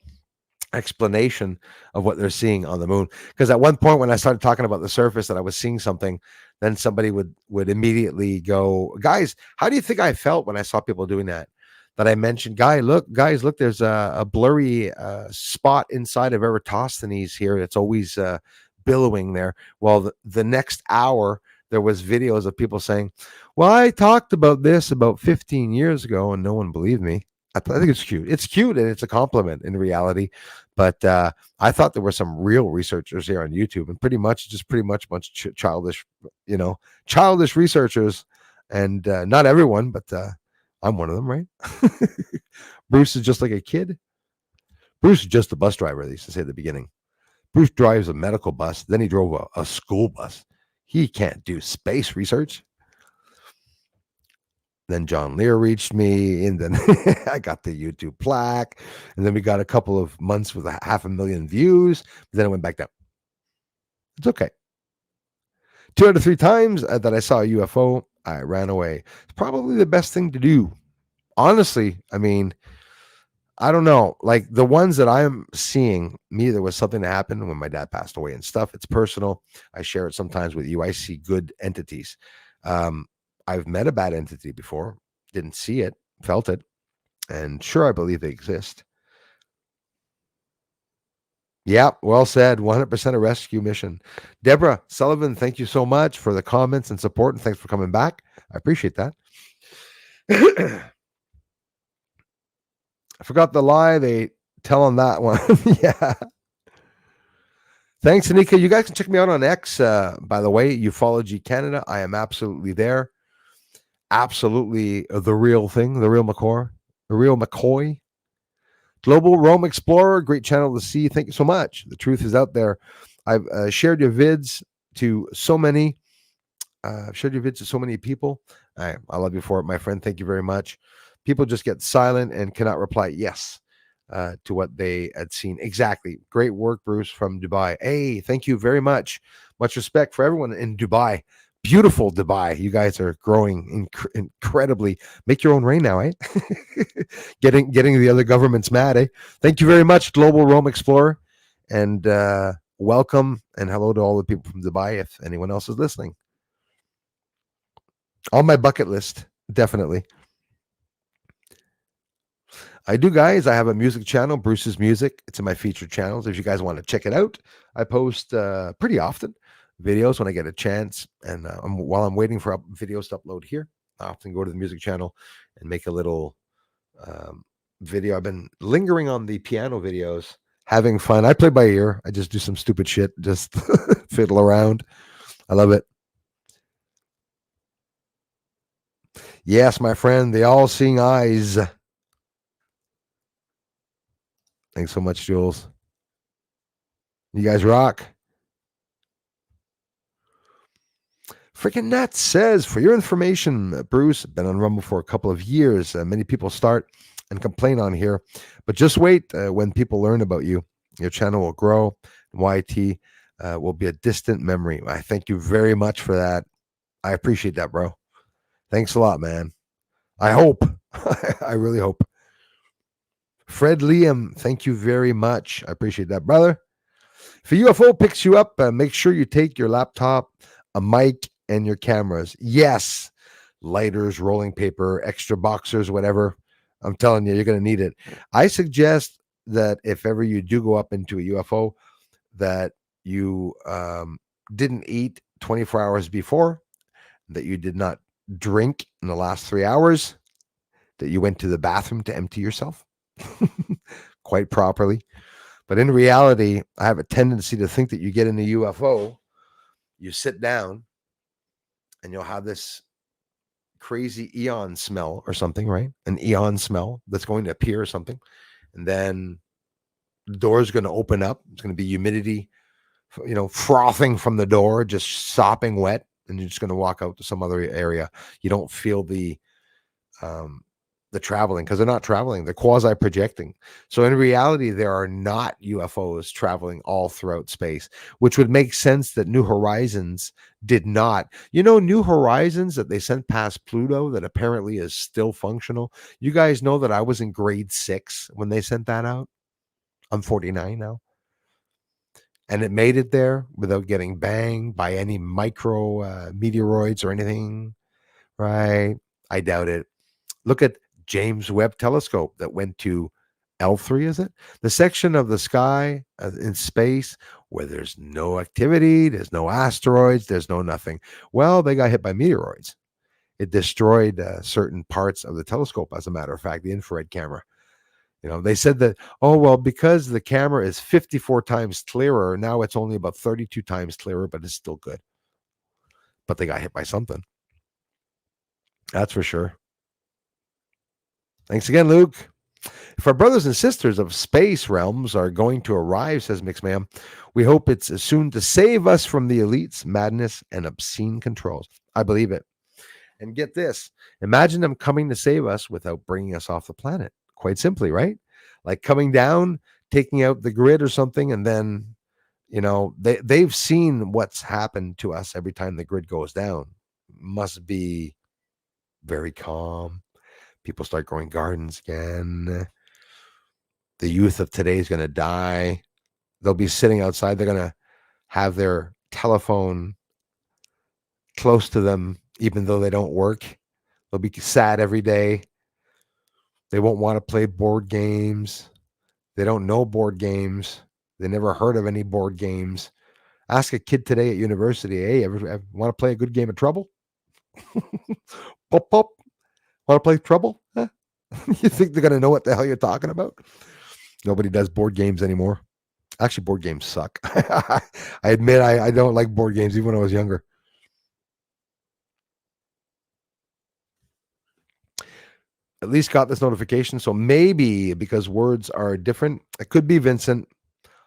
explanation of what they're seeing on the moon. Because at one point when I started talking about the surface that I was seeing something, then somebody would immediately go, guys, how do you think I felt when I saw people doing that? That I mentioned, guys, look, there's a blurry spot inside of Eratosthenes here that's always billowing there. Well, the next hour there was videos of people saying, well, I talked about this about 15 years ago and no one believed me. I think it's cute. It's cute and it's a compliment in reality. But I thought there were some real researchers here on YouTube, and pretty much bunch of childish, childish researchers. And not everyone, but I'm one of them, right? Bruce is just like a kid. Bruce is just a bus driver, they used to say at the beginning. Bruce drives a medical bus, then he drove a school bus. He can't do space research. Then John Lear reached me, and then I got the YouTube plaque, and then we got a couple of months with 500,000 views. Then it went back down. It's okay. 2 out of 3 times that I saw a UFO, I ran away. It's probably the best thing to do. Honestly, I mean, I don't know. Like the ones that I'm seeing, there was something that happened when my dad passed away and stuff. It's personal. I share it sometimes with you. I see good entities. I've met a bad entity before, didn't see it, felt it, and sure, I believe they exist. Yeah, well said. 100% a rescue mission. Deborah Sullivan, thank you so much for the comments and support, and thanks for coming back. I appreciate that. I forgot the lie they tell on that one. Yeah. Thanks, Anika. You guys can check me out on X. By the way, Ufology Canada. I am absolutely there. Absolutely the real thing, the real McCoy, the real McCoy. Global Rome Explorer, great channel to see. Thank you so much. The truth is out there. I've shared your vids to so many. I've shared your vids to so many people. I love you for it, my friend. Thank you very much. People just get silent and cannot reply yes to what they had seen. Exactly. Great work, Bruce from Dubai. Hey, thank you very much. Much respect for everyone in Dubai. Beautiful Dubai. You guys are growing incredibly. Make your own rain now, eh? getting the other governments mad, eh? Thank you very much, Global Rome Explorer. And welcome and hello to all the people from Dubai, if anyone else is listening. On my bucket list, definitely. I do, guys. I have a music channel, Bruce's Music. It's in my featured channels. If you guys want to check it out, I post pretty often videos when I get a chance. And while I'm waiting for videos to upload here, I often go to the music channel and make a little video. I've been lingering on the piano videos, having fun. I play by ear. I just do some stupid shit, just fiddle around. I love it. Yes, my friend, the all-seeing eyes. Thanks so much, Jules. You guys rock. Freaking Nat says, for your information, Bruce, been on Rumble for a couple of years. Many people start and complain on here, but just wait. When people learn about you, your channel will grow. YT will be a distant memory. I thank you very much for that. I appreciate that, bro. Thanks a lot, man. I hope. I really hope. Fred Liam, thank you very much. I appreciate that, brother. If a UFO picks you up, make sure you take your laptop, a mic, and your cameras. Yes, lighters, rolling paper, extra boxers, whatever. I'm telling you, you're going to need it. I suggest that if ever you do go up into a UFO, that you didn't eat 24 hours before, that you did not drink in the last 3 hours, that you went to the bathroom to empty yourself quite properly. But in reality, I have a tendency to think that you get in the UFO, you sit down, and you'll have this crazy eon smell or something, right? An eon smell that's going to appear or something. And then the door is going to open up. It's going to be humidity frothing from the door, just sopping wet, and you're just going to walk out to some other area. You don't feel um, the traveling because they're not traveling; they're quasi projecting. So in reality, there are not UFOs traveling all throughout space, which would make sense that New Horizons did not. New Horizons that they sent past Pluto that apparently is still functional. You guys know that I was in grade 6 when they sent that out. I'm 49 now. And it made it there without getting banged by any micro meteoroids or anything, right? I doubt it. Look at James Webb Telescope that went to L3, is it? The section of the sky in space where there's no activity, there's no asteroids, there's no nothing. Well, they got hit by meteoroids. It destroyed certain parts of the telescope, as a matter of fact, the infrared camera. They said that, oh, well, because the camera is 54 times clearer, now it's only about 32 times clearer, but it's still good. But they got hit by something. That's for sure. Thanks again, Luke. If our brothers and sisters of space realms are going to arrive, says Mixmam, we hope it's soon to save us from the elites, madness, and obscene controls. I believe it. And get this. Imagine them coming to save us without bringing us off the planet. Quite simply, right? Like coming down, taking out the grid or something, and then, they've seen what's happened to us every time the grid goes down. Must be very calm. People start growing gardens again. The youth of today is going to die. They'll be sitting outside. They're going to have their telephone close to them, even though they don't work. They'll be sad every day. They won't want to play board games. They don't know board games. They never heard of any board games. Ask a kid today at university, hey, ever want to play a good game of Trouble? Pop, pop. Want to play Trouble? Huh? You think they're going to know what the hell you're talking about? Nobody does board games anymore. Actually, board games suck. I admit I don't like board games even when I was younger. At least got this notification. So maybe because words are different, it could be Vincent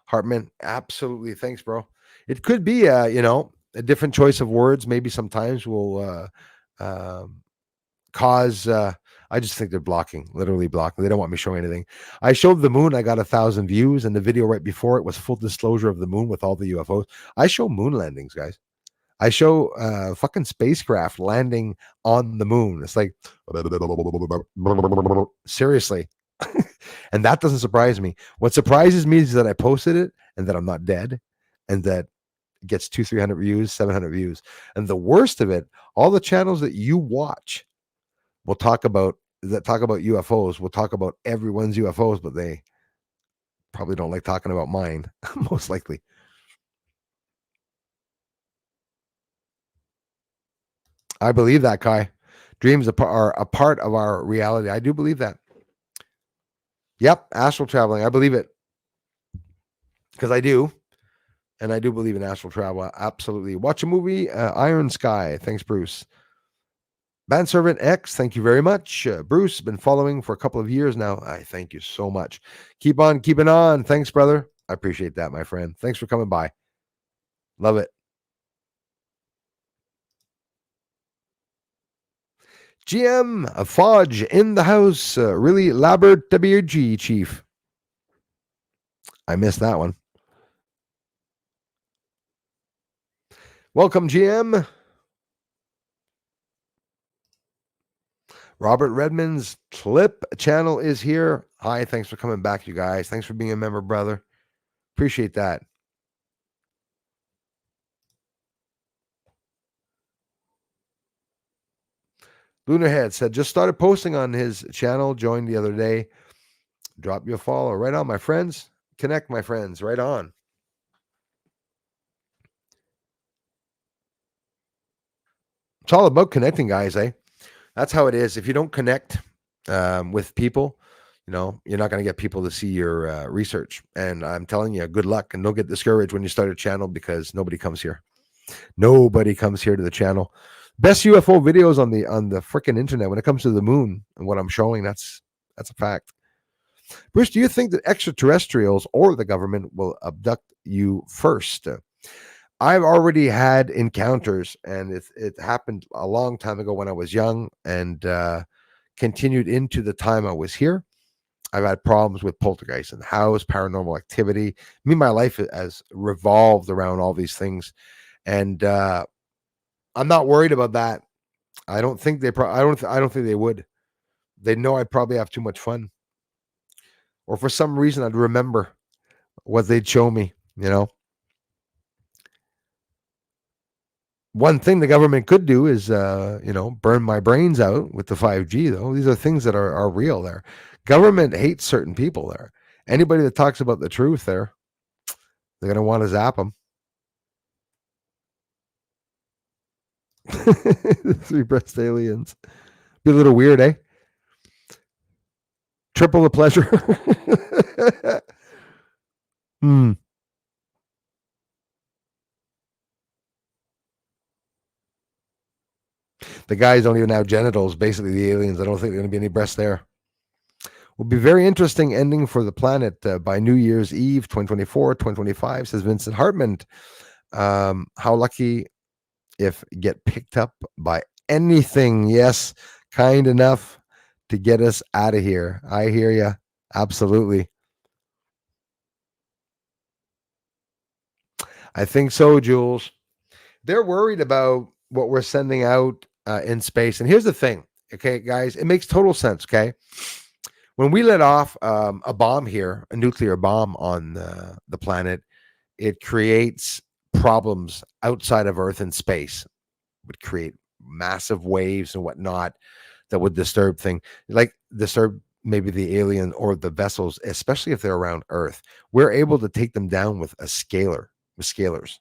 Hartman. Absolutely. Thanks, bro. It could be, a different choice of words. Maybe sometimes will cause, I just think they're blocking, literally blocking. They don't want me showing anything. I showed the moon. I got 1,000 views, and the video right before it was full disclosure of the moon with all the UFOs. I show moon landings, guys. I show fucking spacecraft landing on the moon. It's like, seriously. And that doesn't surprise me. What surprises me is that I posted it and that I'm not dead and that it gets 200-300 views, 700 views. And the worst of it, all the channels that you watch will talk about UFOs. We'll talk about everyone's UFOs, but they probably don't like talking about mine, most likely. I believe that, Kai. Dreams are a part of our reality. I do believe that. Yep, astral traveling. I believe it. Because I do. And I do believe in astral travel. Absolutely. Watch a movie, Iron Sky. Thanks, Bruce. Manservant X, thank you very much. Bruce, been following for a couple of years now. I thank you so much. Keep on keeping on. Thanks, brother. I appreciate that, my friend. Thanks for coming by. Love it. GM Fodge in the house. Really Labert WG, Chief. I missed that one. Welcome, GM. Robert Redmond's Clip channel is here. Hi, thanks for coming back, you guys. Thanks for being a member, brother. Appreciate that. Lunarhead said, just started posting on his channel, joined the other day. Drop you a follow. Right on, my friends. Connect, my friends. Right on. It's all about connecting, guys, eh? That's how it is. If you don't connect with people, you're not going to get people to see your research. And I'm telling you, good luck. And don't get discouraged when you start a channel because nobody comes here. Nobody comes here to the channel. Best UFO videos on the freaking internet when it comes to the moon and what I'm showing. That's a fact. Bruce, do you think that extraterrestrials or the government will abduct you first? I've already had encounters, and it happened a long time ago when I was young, and continued into the time I was here. I've had problems with poltergeist in the house, paranormal activity. My life has revolved around all these things, and I'm not worried about that. I don't think they. I don't think they would. They know I'd probably have too much fun, or for some reason I'd remember what they'd show me. One thing the government could do is, burn my brains out with the 5G. Though these are things that are real. There, government hates certain people. There, anybody that talks about the truth, they're gonna want to zap them. The three-breast aliens. Be a little weird, eh? Triple the pleasure. Hmm. The guys don't even have genitals. Basically, the aliens. I don't think there's going to be any breasts there. Will be very interesting ending for the planet by New Year's Eve 2024, 2025, says Vincent Hartman. How lucky if get picked up by anything. Yes, kind enough to get us out of here. I hear you. Absolutely. I think so, Jules. They're worried about what we're sending out in space. And here's the thing, okay, guys, it makes total sense. Okay. When we let off a bomb here, a nuclear bomb on the planet, it creates problems outside of Earth and space. It would create massive waves and whatnot that would disturb maybe the alien or the vessels, especially if they're around Earth. We're able to take them down with scalars.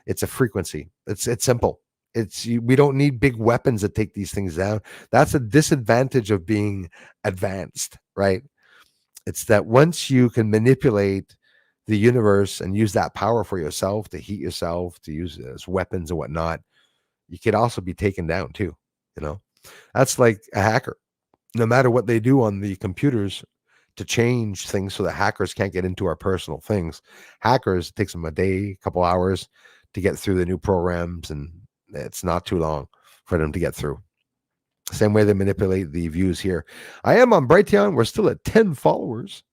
It's a frequency. It's simple. We don't need big weapons to take these things down. That's a disadvantage of being advanced, right? It's that once you can manipulate the universe and use that power for yourself to heat yourself, to use it as weapons and whatnot, you could also be taken down too. That's like a hacker. No matter what they do on the computers to change things so that hackers can't get into our personal things, hackers, it takes them a day, a couple hours to get through the new programs, and it's not too long for them to get through. Same way they manipulate the views here. I am on Brighteon. We're still at 10 followers.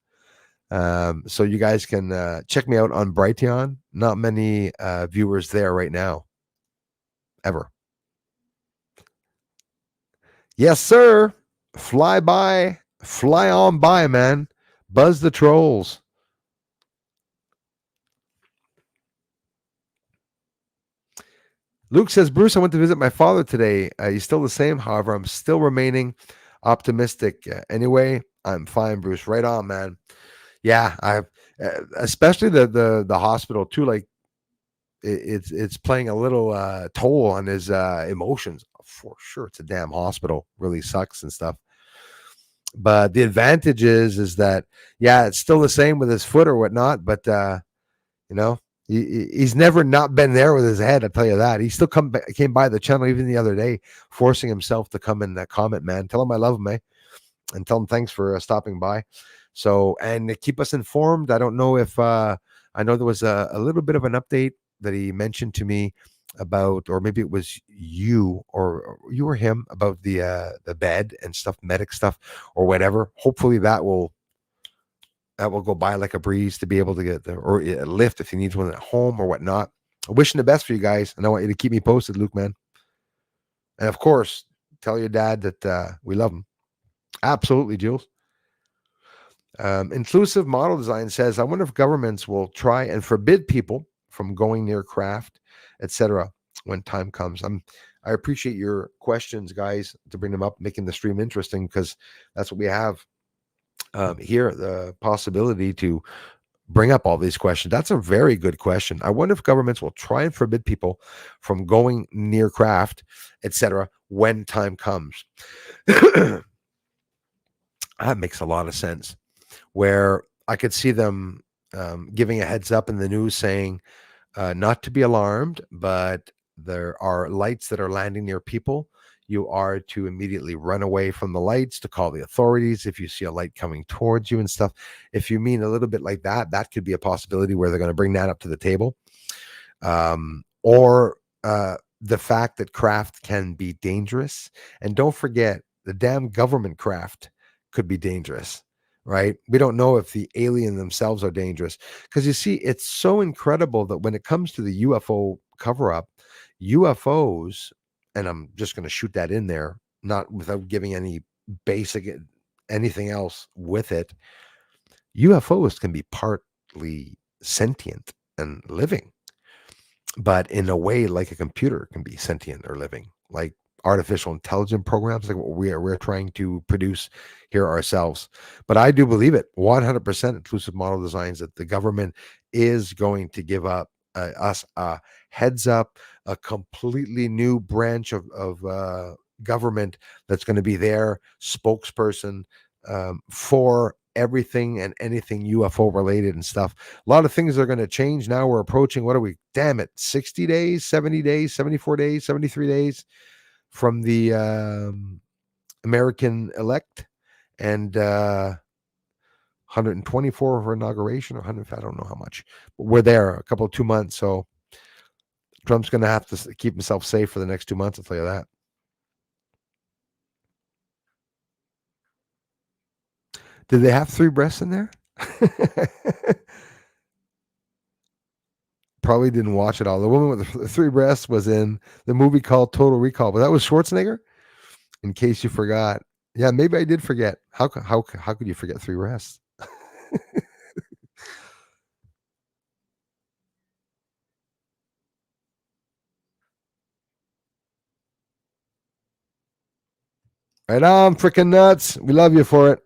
So you guys can check me out on Brighteon. Not many viewers there right now. Ever. Yes, sir. Fly on by, man. Buzz the trolls. Luke says, Bruce, I went to visit my father today. He's still the same. However, I'm still remaining optimistic. Anyway, I'm fine, Bruce. Right on, man. Yeah, especially the hospital too. Like it's playing a little toll on his emotions for sure. It's a damn hospital. Really sucks and stuff. But the advantage is that it's still the same with his foot or whatnot. But he's never not been there with his head. I'll tell you that. He still came by the channel even the other day, forcing himself to come and comment, man. Tell him I love him, eh? And tell him thanks for stopping by. So, and keep us informed. I don't know if I know there was a little bit of an update that he mentioned to me about, or maybe it was you or him about the bed and stuff, medic stuff or whatever. Hopefully that will go by like a breeze to be able to get or a lift if he needs one at home or whatnot. I'm wishing the best for you guys, and I want you to keep me posted, Luke, man. And of course, tell your dad that we love him. Absolutely, Jules. Inclusive Model Design says, I wonder if governments will try and forbid people from going near craft, etc. when time comes. I appreciate your questions, guys, to bring them up, making the stream interesting, because that's what we have here, the possibility to bring up all these questions. That's a very good question. I wonder if governments will try and forbid people from going near craft, etc. when time comes. That makes a lot of sense. Where I could see them giving a heads up in the news saying not to be alarmed, but there are lights that are landing near people. You are to immediately run away from the lights, to call the authorities if you see a light coming towards you and stuff. If you mean a little bit like that, that could be a possibility where they're going to bring that up to the table. or the fact that craft can be dangerous. And don't forget, the damn government craft could be dangerous, right? We don't know if the alien themselves are dangerous. Because you see, it's so incredible that when it comes to the UFO cover up, UFOs, and I'm just going to shoot that in there, not without giving any basic anything else with it, UFOs can be partly sentient and living, but in a way like a computer can be sentient or living, like artificial intelligence programs, like what we're trying to produce here ourselves. But I do believe it 100% inclusive model designs that the government is going to give up us a heads up, a completely new branch of government that's going to be their spokesperson for everything and anything UFO related and stuff. A lot of things are going to change now. We're approaching, what are we? Damn it, 60 days, 70 days, 74 days, 73 days from the American elect, and 124 for inauguration, or 100, I don't know how much. But we're there, a couple of 2 months. So Trump's going to have to keep himself safe for the next 2 months, I'll tell you that. Did they have 3 breasts in there? Probably didn't watch it all. The woman with the 3 breasts was in the movie called Total Recall, but that was Schwarzenegger. In case you forgot, yeah, maybe I did forget. How could you forget 3 breasts? Right on, freaking nuts. We love you for it.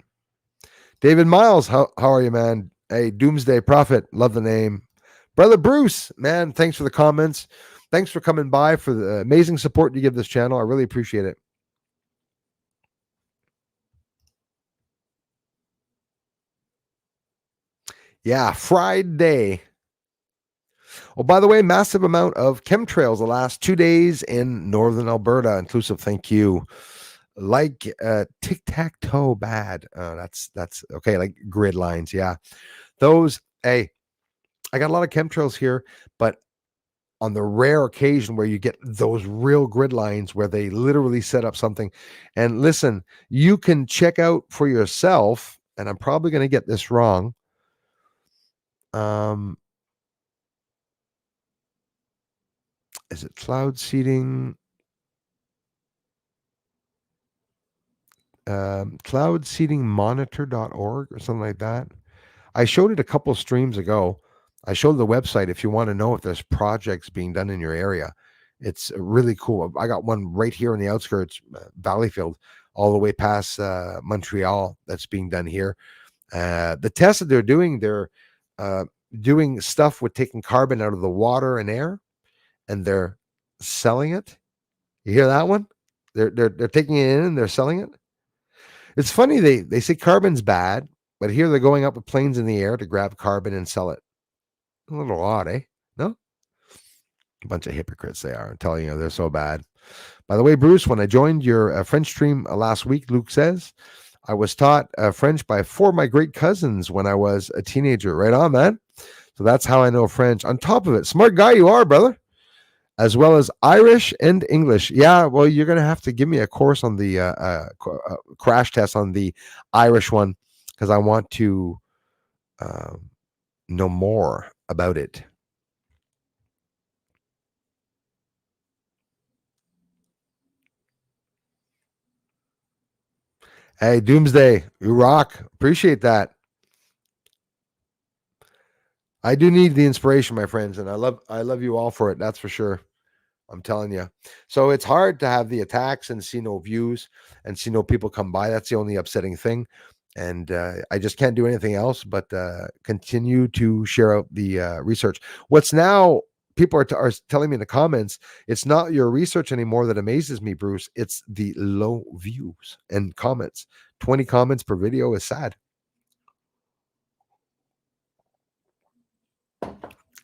David Miles, how are you, man? Hey, Doomsday Prophet, love the name. Brother Bruce, man, thanks for the comments. Thanks for coming by, for the amazing support you give this channel. I really appreciate it. Yeah, Friday. Oh, by the way, massive amount of chemtrails the last 2 days in northern Alberta, inclusive. Thank you. Like tic-tac-toe bad. That's okay. Like grid lines. Yeah. Those, hey, I got a lot of chemtrails here, but on the rare occasion where you get those real grid lines where they literally set up something. And listen, you can check out for yourself, and I'm probably going to get this wrong. Is it cloud seeding? Cloudseedingmonitor.org or something like that. I showed it a couple streams ago. I showed the website if you want to know if there's projects being done in your area. It's really cool. I got one right here in the outskirts, Valleyfield, all the way past Montreal, that's being done here. The tests that they're doing stuff with taking carbon out of the water and air, and they're selling it. You hear that one? They're taking it in and they're selling it. It's funny, they say carbon's bad, but here they're going up with planes in the air to grab carbon and sell it. A little odd, eh? No? A bunch of hypocrites they are. I'm telling you, they're so bad. By the way, Bruce, when I joined your French stream last week, Luke says, I was taught French by 4 of my great cousins when I was a teenager. Right on, man. So that's how I know French. On top of it, smart guy you are, brother. As well as Irish and English. Yeah, well, you're going to have to give me a course on the crash test on the Irish one, because I want to know more about it. Hey, Doomsday, you rock. Appreciate that. I do need the inspiration, my friends, and I love you all for it. That's for sure. I'm telling you. So it's hard to have the attacks and see no views and see no people come by. That's the only upsetting thing. And I just can't do anything else but continue to share out the research. What's now, people are telling me in the comments, it's not your research anymore that amazes me, Bruce. It's the low views and comments. 20 comments per video is sad.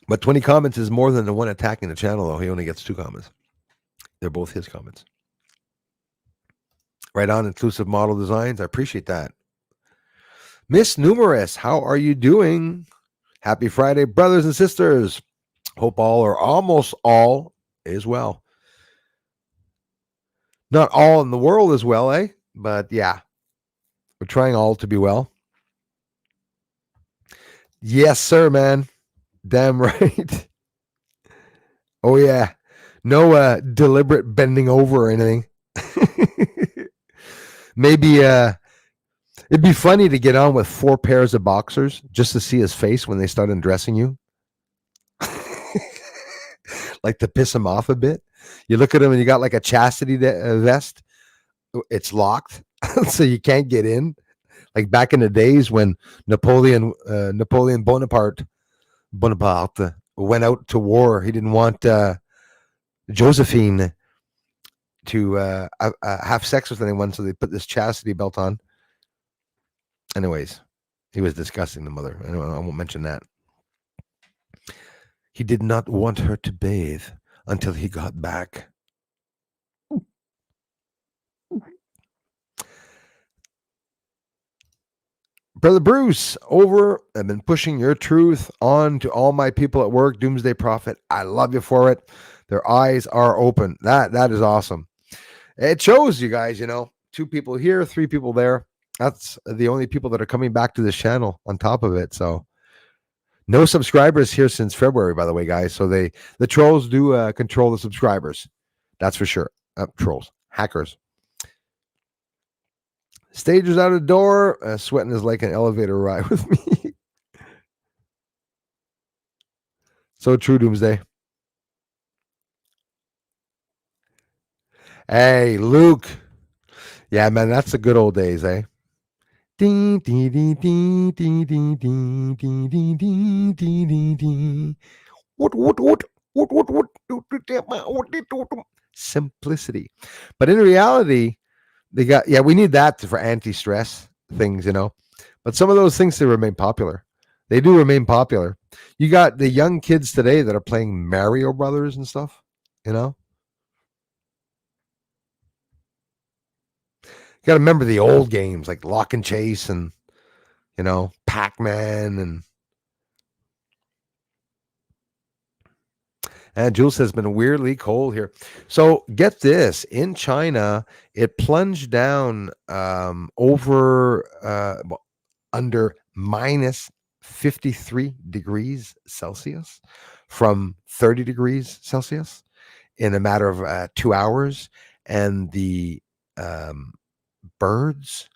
But 20 comments is more than the one attacking the channel, though. He only gets 2 comments. They're both his comments. Right on, inclusive model designs. I appreciate that. Miss Numerous, how are you doing? Happy Friday, brothers and sisters. Hope all or almost all is well. Not all in the world is well, eh? But yeah, we're trying all to be well. Yes, sir, man. Damn right. Oh yeah. No deliberate bending over or anything. Maybe it'd be funny to get on with 4 pairs of boxers just to see his face when they start undressing you. Like to piss him off a bit. You look at him and you got like a chastity vest. It's locked, so you can't get in. Like back in the days when Napoleon Bonaparte went out to war. He didn't want Josephine to have sex with anyone, so they put this chastity belt on. Anyways, he was discussing the mother. I won't mention that. He did not want her to bathe until he got back. Brother Bruce, over. I've been pushing your truth on to all my people at work. Doomsday Prophet. I love you for it. Their eyes are open. That is awesome. It shows you guys, 2 people here, 3 people there. That's the only people that are coming back to this channel on top of it. So no subscribers here since February, by the way, guys. So the trolls do control the subscribers. That's for sure. Trolls, hackers. Stager's out of the door. Sweating is like an elevator ride with me. So true, Doomsday. Hey, Luke. Yeah, man, that's the good old days, eh? Ding, ding, ding, ding, ding, ding, ding, ding, ding, ding, ding, ding, ding. What? Simplicity. But in reality, we need that for anti-stress things, But some of those things, they remain popular. They do remain popular. You got the young kids today that are playing Mario Brothers and stuff, You got to remember the old games like Lock and Chase and, Pac-Man and Jules says, been weirdly cold here. So get this, in China, it plunged down under minus 53 degrees Celsius from 30 degrees Celsius in a matter of 2 hours. And the birds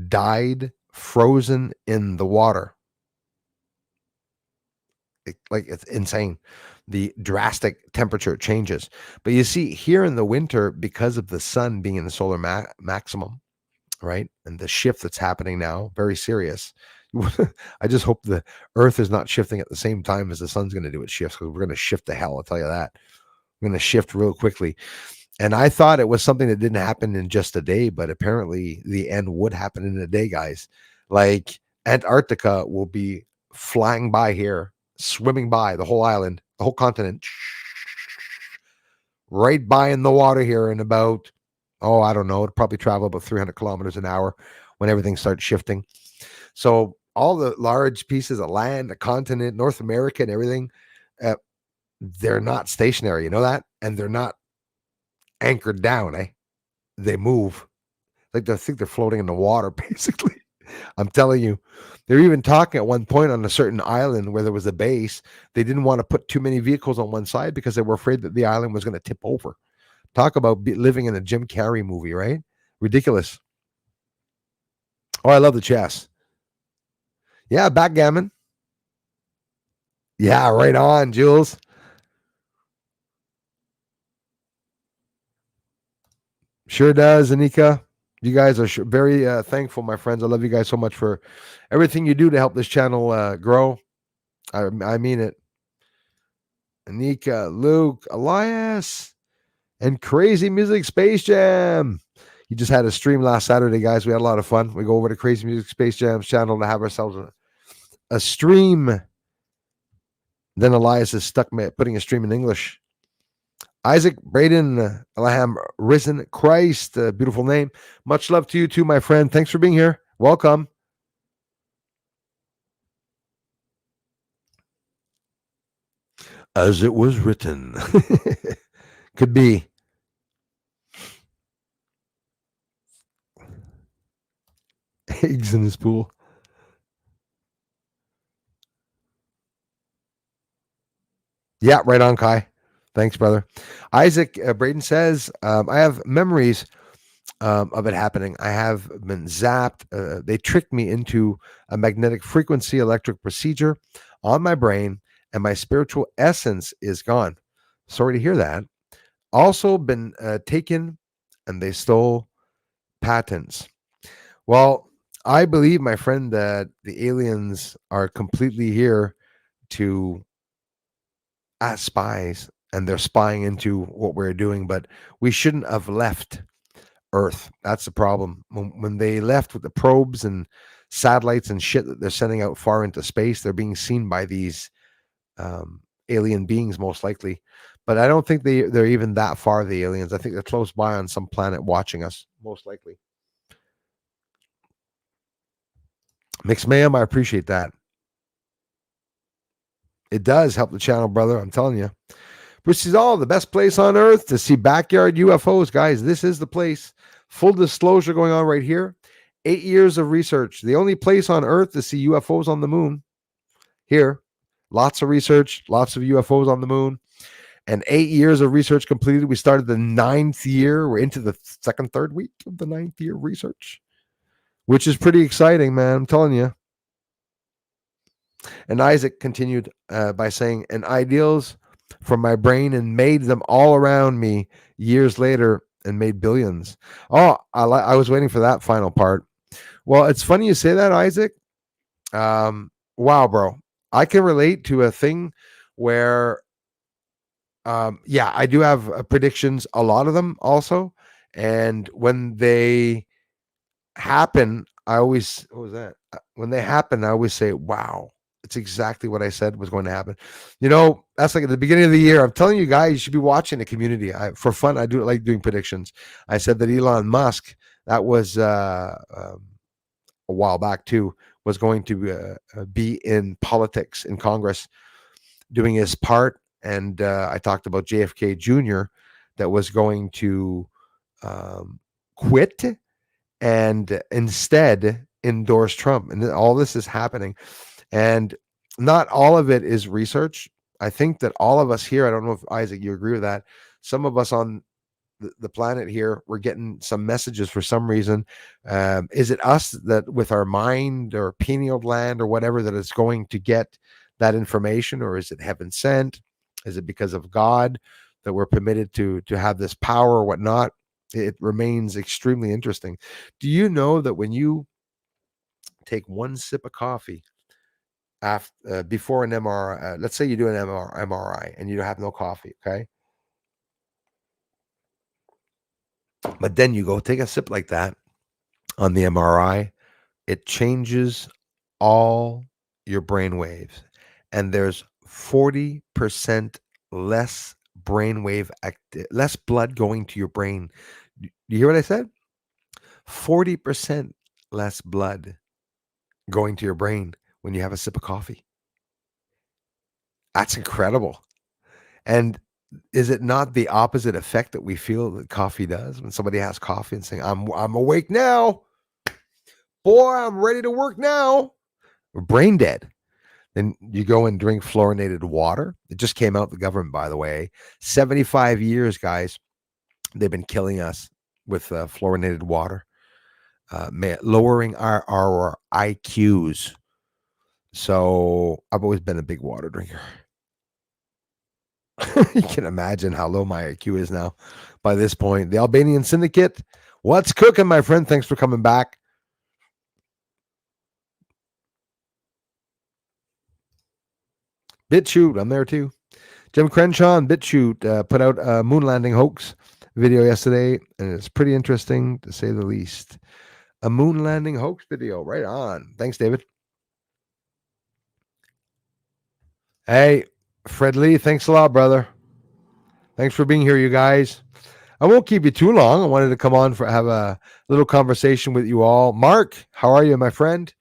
died frozen in the water. It's insane, the drastic temperature changes. But you see, here in the winter, because of the sun being in the solar maximum, right, and the shift that's happening now, very serious. I just hope the Earth is not shifting at the same time as the sun's going to do its shifts, because we're going to shift to hell. I'll tell you that. We're going to shift real quickly. And I thought it was something that didn't happen in just a day, but apparently the end would happen in a day, guys. Like Antarctica will be flying by here, swimming by the whole island, the whole continent, right by in the water here in about, I don't know, it'll probably travel about 300 kilometers an hour when everything starts shifting. So all the large pieces of land, the continent, North America and everything, they're not stationary, you know that? And they're not anchored down, eh? They move. Like they think they're floating in the water, basically. I'm telling you. They're even talking at one point on a certain island where there was a base. They didn't want to put too many vehicles on one side because they were afraid that the island was going to tip over. Talk about living in a Jim Carrey movie, right? Ridiculous. Oh, I love the chess. Yeah, backgammon. Yeah, right on, Jules. Sure does, Anika. You guys are very thankful, my friends. I love you guys so much for everything you do to help this channel grow. I mean it. Anika, Luke, Elias, and Crazy Music Space Jam. He just had a stream last Saturday, guys. We had a lot of fun. We go over to Crazy Music Space Jam's channel to have ourselves a stream. Then Elias is stuck putting a stream in English. Isaac Braden, Alaham Risen Christ, beautiful name. Much love to you too, my friend. Thanks for being here. Welcome. As it was written. Could be. Eggs in his pool. Yeah, right on, Kai. Thanks, brother. Isaac Braden says, I have memories of it happening. I have been zapped. They tricked me into a magnetic frequency electric procedure on my brain, and my spiritual essence is gone. Sorry to hear that. Also, been taken, and they stole patents. Well, I believe, my friend, that the aliens are completely here to as spies, and they're spying into what we're doing, but we shouldn't have left Earth. That's the problem. When they left with the probes and satellites and shit that they're sending out far into space, they're being seen by these alien beings, most likely. But I don't think they're even that far, the aliens. I think they're close by on some planet watching us, most likely. Mixed Mayhem, I appreciate that. It does help the channel, brother. I'm telling you. Bruce is all the best place on earth to see backyard UFOs, guys. This is the place. Full disclosure going on right here. 8 years of research. The only place on earth to see UFOs on the moon. Here, lots of research, lots of UFOs on the moon, and 8 years of research completed. We started the 9th year. We're into the third week of the 9th year of research, which is pretty exciting, man. I'm telling you. And Isaac continued by saying, and ideals from my brain and made them all around me years later and made billions. Oh, I was waiting for that final part. Well, it's funny you say that, Isaac. Wow, bro. I can relate to a thing where, yeah, I do have predictions, a lot of them also. And when they happen, I always, what was that? When they happen, I always say, wow, it's exactly what I said was going to happen. You know, that's like at the beginning of the year. I'm telling you guys, you should be watching the community. For fun, I do like doing predictions. I said that Elon Musk, that was a while back too, was going to be in politics in Congress doing his part. And I talked about JFK Jr. that was going to quit and instead endorse Trump. And all this is happening. And not all of it is research. I think that all of us here, I don't know if Isaac, you agree with that. Some of us on the planet here, we're getting some messages for some reason. Is it us that with our mind or pineal gland or whatever that is going to get that information, or is it heaven sent? Is it because of God that we're permitted to have this power or whatnot? It remains extremely interesting. Do you know that when you take one sip of coffee after before an MRI, let's say you do an MRI and you have no coffee, okay? But then you go take a sip like that on the MRI, it changes all your brain waves, and there's 40% less brainwave less blood going to your brain. Do you hear what I said? 40% less blood going to your brain when you have a sip of coffee. That's incredible. And is it not the opposite effect that we feel that coffee does when somebody has coffee and saying, I'm awake now. Boy, I'm ready to work now. We're brain dead. Then you go and drink fluorinated water. It just came out, the government, by the way. 75 years, guys, they've been killing us with fluorinated water, lowering our IQs. So I've always been a big water drinker. You can imagine how low my IQ is now by this point. The Albanian Syndicate, what's cooking, my friend? Thanks for coming back. BitChute, I'm there too. Jim Crenshaw and BitChute put out a moon landing hoax video yesterday, and it's pretty interesting to say the least. A moon landing hoax video, right on. Thanks, David. Hey, Fred Lee, thanks a lot, brother. Thanks for being here, you guys. I won't keep you too long. I wanted to come on for have a little conversation with you all. Mark, how are you, my friend?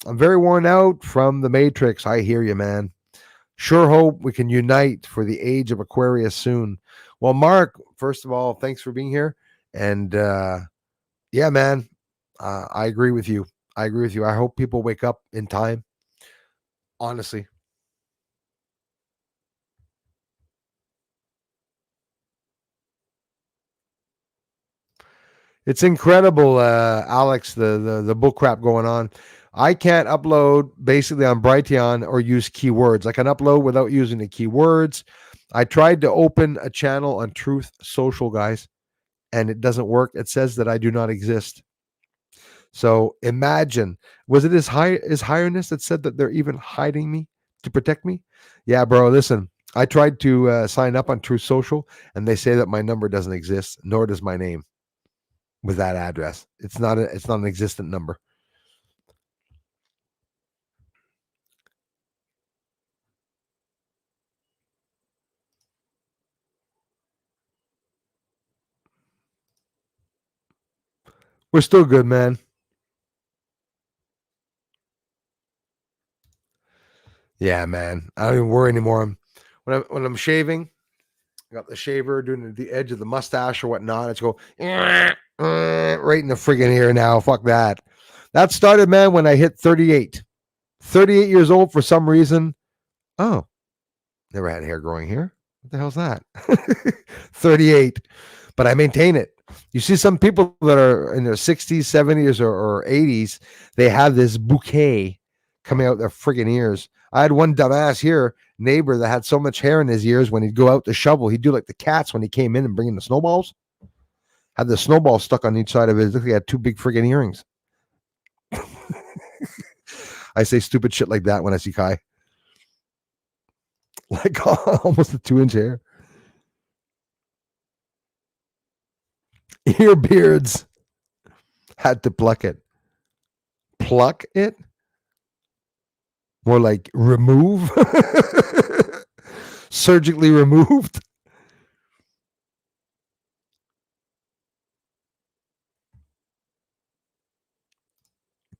I'm very worn out from the Matrix. I hear you, man. Sure hope we can unite for the age of Aquarius soon. Well, Mark, first of all, thanks for being here. And yeah, man, I agree with you. I agree with you. I hope people wake up in time. Honestly, it's incredible, Alex. The bull crap going on. I can't upload basically on Brighteon or use keywords. I can upload without using the keywords. I tried to open a channel on Truth Social, guys, and it doesn't work. It says that I do not exist. So imagine, was it his highness that said that they're even hiding me to protect me? Yeah, bro. Listen, I tried to sign up on Truth Social, and they say that my number doesn't exist, nor does my name with that address. It's not an existent number. We're still good, man. Yeah, man. I don't even worry anymore. When I'm shaving, I got the shaver doing the edge of the mustache or whatnot. It's go right in the friggin' ear now. Fuck that. That started, man, when I hit 38. 38 years old for some reason. Oh, never had hair growing here. What the hell's that? 38. But I maintain it. You see some people that are in their 60s, 70s, or 80s, they have this bouquet coming out their friggin' ears. I had one dumbass here, neighbor, that had so much hair in his ears when he'd go out to shovel, he'd do like the cats when he came in and bring in the snowballs. Had the snowball stuck on each side of his. Look, he had two big friggin' earrings. I say stupid shit like that when I see Kai. Like almost a 2-inch hair. Ear beards. Had to pluck it. Pluck it? More like remove? Surgically removed?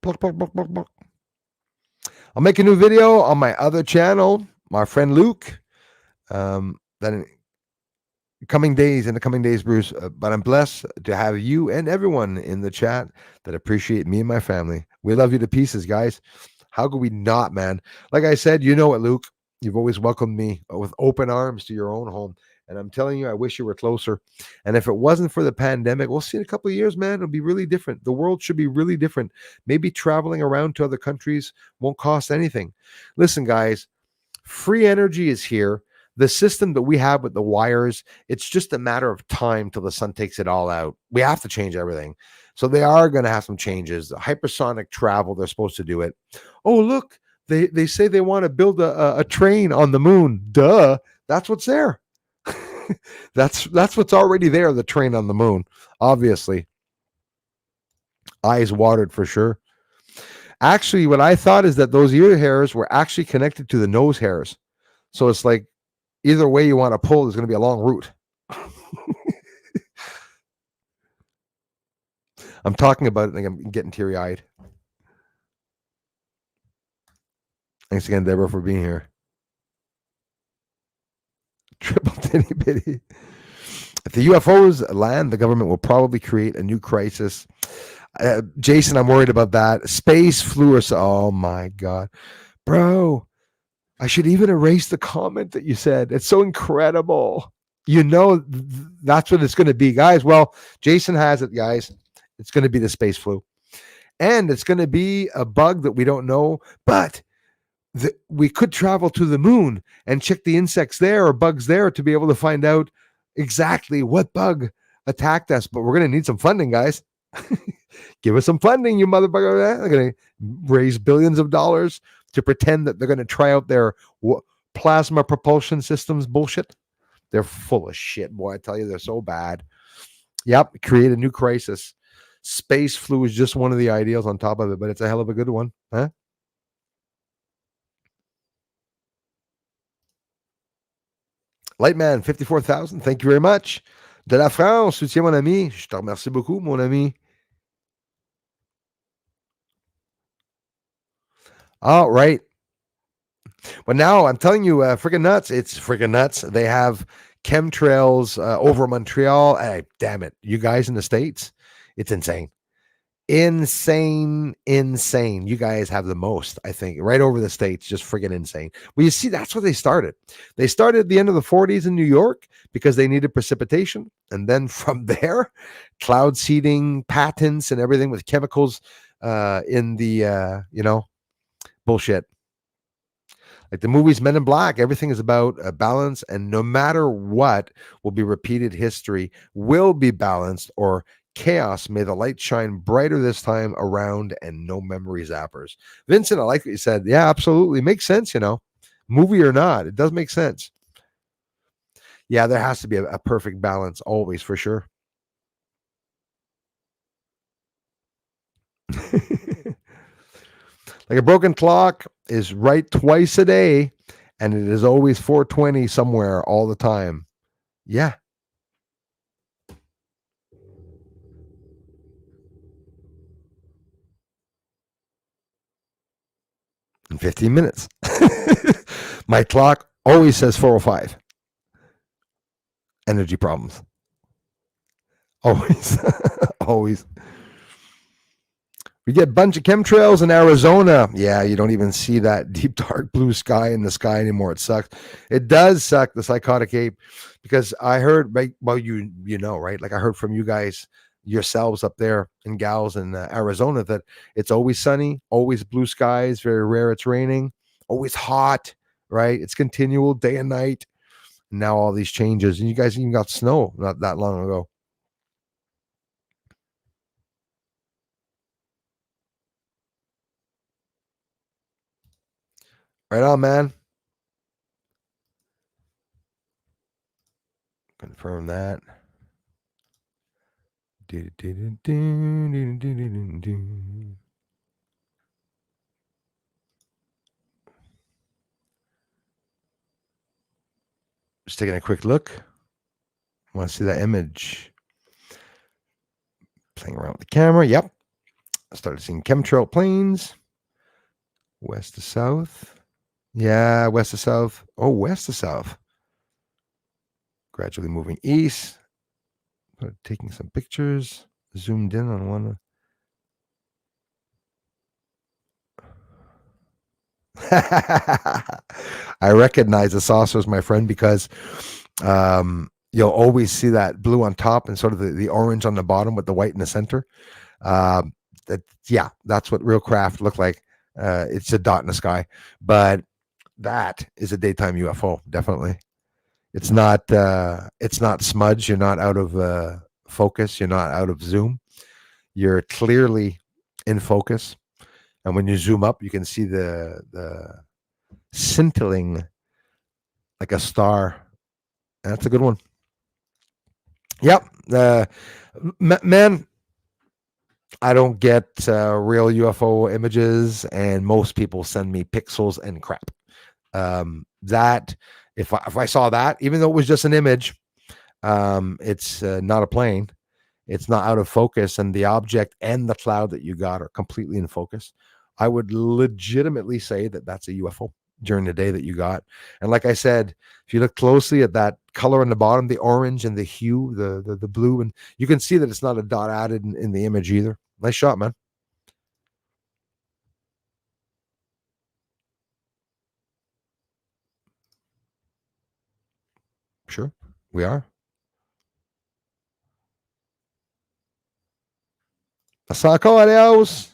Pluck, pluck, pluck, pluck, pluck. I'll make a new video on my other channel, my friend Luke. That in the coming days, Bruce. But I'm blessed to have you and everyone in the chat that appreciate me and my family. We love you to pieces, guys. How could we not, man? Like I said, you know it, Luke. You've always welcomed me with open arms to your own home. And I'm telling you, I wish you were closer. And if it wasn't for the pandemic, we'll see in a couple of years, man. It'll be really different. The world should be really different. Maybe traveling around to other countries won't cost anything. Listen, guys, free energy is here. The system that we have with the wires, it's just a matter of time till the sun takes it all out. We have to change everything. So they are going to have some changes. The hypersonic travel, they're supposed to do it. Oh, look, they say they want to build a train on the moon. Duh. That's what's there. That's what's already there, the train on the moon. Obviously. Eyes watered for sure. Actually, what I thought is that those ear hairs were actually connected to the nose hairs. So it's like either way you want to pull, there's going to be a long route. I'm talking about it and I'm getting teary eyed. Thanks again, Deborah, for being here. Triple titty bitty. If the UFOs land, the government will probably create a new crisis. Jason, I'm worried about that. Space flu or so. Oh my God. Bro, I should even erase the comment that you said. It's so incredible. You know, that's what it's going to be, guys. Well, Jason has it, guys. It's going to be the space flu. And it's going to be a bug that we don't know, but we could travel to the moon and check the insects there or bugs there to be able to find out exactly what bug attacked us. But we're going to need some funding, guys. Give us some funding, you motherfucker. They're going to raise billions of dollars to pretend that they're going to try out their plasma propulsion systems bullshit. They're full of shit, boy. I tell you, they're so bad. Yep, create a new crisis. Space flu is just one of the ideals on top of it, but it's a hell of a good one, huh? Lightman, 54,000. Thank you very much. De la France, soutien, mon ami. Je te remercie beaucoup, mon ami. All right. But now I'm telling you, freaking nuts. It's freaking nuts. They have chemtrails over Montreal. Hey, damn it. You guys in the States, it's insane. Insane. You guys have the most, I think, right over the States, just friggin' insane. Well, you see, that's what they started. They started at the end of the 40s in New York because they needed precipitation. And then from there, cloud seeding patents and everything with chemicals in the, bullshit. Like the movies Men in Black, everything is about a balance, and no matter what will be repeated history, will be balanced or chaos. May the light shine brighter this time around and no memory zappers. Vincent, I like what you said. Yeah, absolutely. Makes sense, movie or not. It does make sense. Yeah, there has to be a perfect balance always, for sure. Like a broken clock is right twice a day, and it is always 4:20 somewhere all the time. Yeah. In 15 minutes. My clock always says 4:05. Energy problems. Always. Always. We get a bunch of chemtrails in Arizona. Yeah, you don't even see that deep, dark blue sky in the sky anymore. It sucks. It does suck, the psychotic ape, because I heard, right? Well, right? Like I heard from you guys yourselves up there and gals in Arizona that it's always sunny, always blue skies, very rare it's raining, always hot, right? It's continual day and night. Now all these changes, and you guys even got snow not that long ago. Right on, man. Confirm that. Just taking a quick look. Want to see that image? Playing around with the camera. Yep. I started seeing chemtrail planes. West to south. Yeah, west to south. Oh, west to south. Gradually moving east. Taking some pictures. Zoomed in on one. I recognize the saucers, my friend, because you'll always see that blue on top and sort of the orange on the bottom with the white in the center. That's what real craft look like. It's a dot in the sky, but that is a daytime UFO. Definitely, it's not smudge. You're not out of focus. You're not out of zoom. You're clearly in focus, and when you zoom up, you can see the scintilling like a star. That's a good one. Yep. Man, I don't get real UFO images, and most people send me pixels and crap. That if I saw that, even though it was just an image, it's not a plane. It's not out of focus, and the object and the cloud that you got are completely in focus. I would legitimately say that that's a UFO during the day that you got. And like I said, if you look closely at that color on the bottom, the orange and the hue, the blue, and you can see that it's not a dot added in the image either. Nice shot, man. Sure, we are. Asako, adios.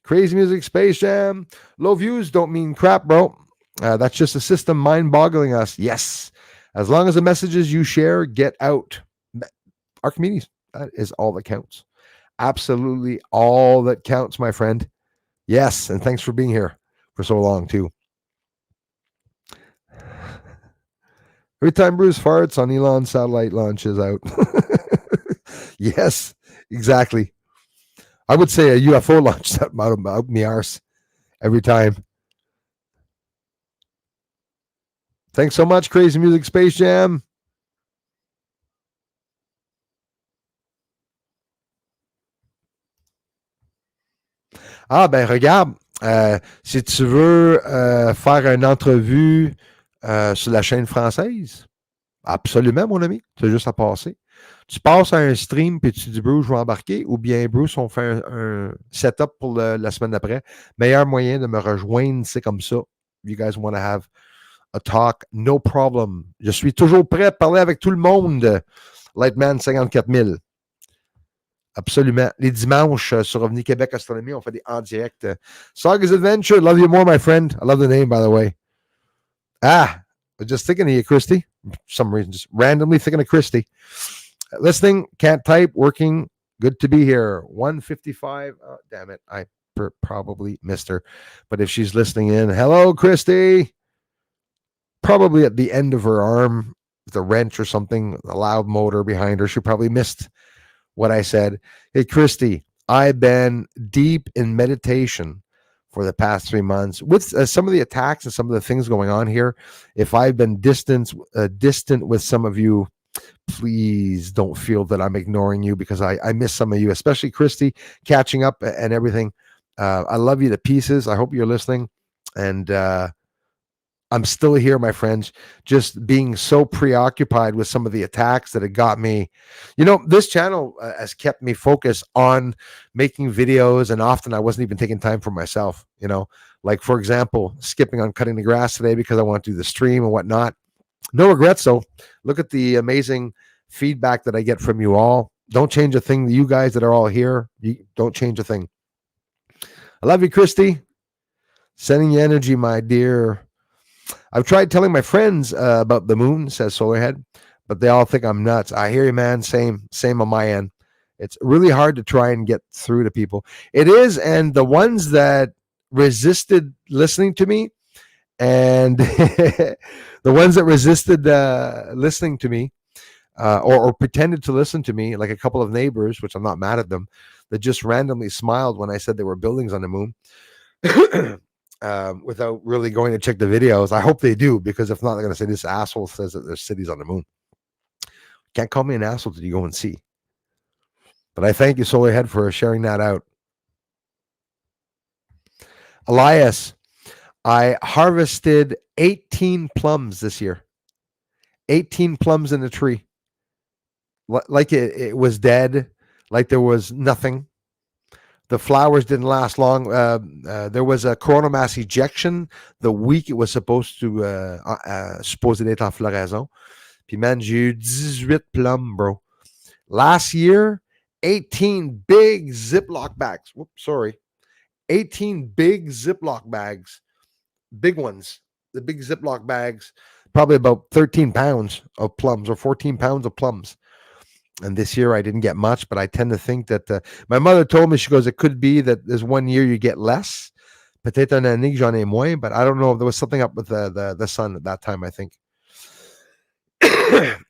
Crazy music, Space Jam. Low views don't mean crap, bro. That's just a system mind boggling us. Yes. As long as the messages you share get out. Archimedes, that is all that counts. Absolutely all that counts, my friend. Yes. And thanks for being here for so long, too. Every time Bruce farts on Elon's satellite launches out. Yes, exactly. I would say a UFO launched out of my arse every time. Thanks so much, Crazy Music Space Jam. Ah, ben regarde, Si tu veux faire une entrevue sur la chaîne française, absolument, mon ami. Tu as juste à passer. Tu passes à un stream puis tu dis Bruce, je vais embarquer, ou bien Bruce, on fait un setup pour la semaine d'après. Meilleur moyen de me rejoindre, c'est comme ça. You guys want to have a talk, no problem. Je suis toujours prêt à parler avec tout le monde. Lightman 54 000. Absolument. Les dimanches sur Revenu Québec Astronomie, on fait des en direct. Saga's Adventure, love you more, my friend. I love the name, by the way. Just thinking of you, Christy. For some reason, just randomly thinking of Christy. Listening, can't type, working. Good to be here. 155. Oh, damn it. I probably missed her. But if she's listening in, hello, Christy. Probably at the end of her arm, the wrench or something, a loud motor behind her. She probably missed what I said. Hey, Christy, I've been deep in meditation for the past 3 months with some of the attacks and some of the things going on here. If I've been distant with some of you, please don't feel that I'm ignoring you, because I miss some of you, especially Christy, catching up and everything. I love you to pieces. I hope you're listening. And I'm still here, my friends, just being so preoccupied with some of the attacks that it got me. This channel has kept me focused on making videos, and often I wasn't even taking time for myself, like, for example, skipping on cutting the grass today because I want to do the stream and whatnot. No regrets, though. Look at the amazing feedback that I get from you all. Don't change a thing. You guys that are all here, don't change a thing. I love you, Christy. Sending you energy, my dear. I've tried telling my friends about the moon, says Solarhead, but they all think I'm nuts. I hear you, man. Same on my end. It's really hard to try and get through to people. It is, and the ones that resisted listening to me, and the ones that resisted listening to me, or pretended to listen to me, like a couple of neighbors, which I'm not mad at them, that just randomly smiled when I said there were buildings on the moon. Without really going to check the videos. I hope they do, because if not, they're going to say this asshole says that there's cities on the moon. Can't call me an asshole till you go and see. But I thank you, Solarhead, for sharing that out. Elias, I harvested 18 plums this year. 18 plums in a tree. Like it was dead, like there was nothing. The flowers didn't last long. There was a coronal mass ejection the week it was supposed to supposed d'être en floraison. Puis man, j'ai eu 18 plums, bro. Last year, 18 big Ziploc bags. Whoops, sorry. 18 big Ziploc bags. Big ones. The big Ziploc bags. Probably about 13 pounds of plums, or 14 pounds of plums. And this year I didn't get much, but I tend to think that my mother told me, she goes, it could be that there's 1 year you get less. Peut-être une année que j'en ai moins, but I don't know if there was something up with the sun at that time, I think.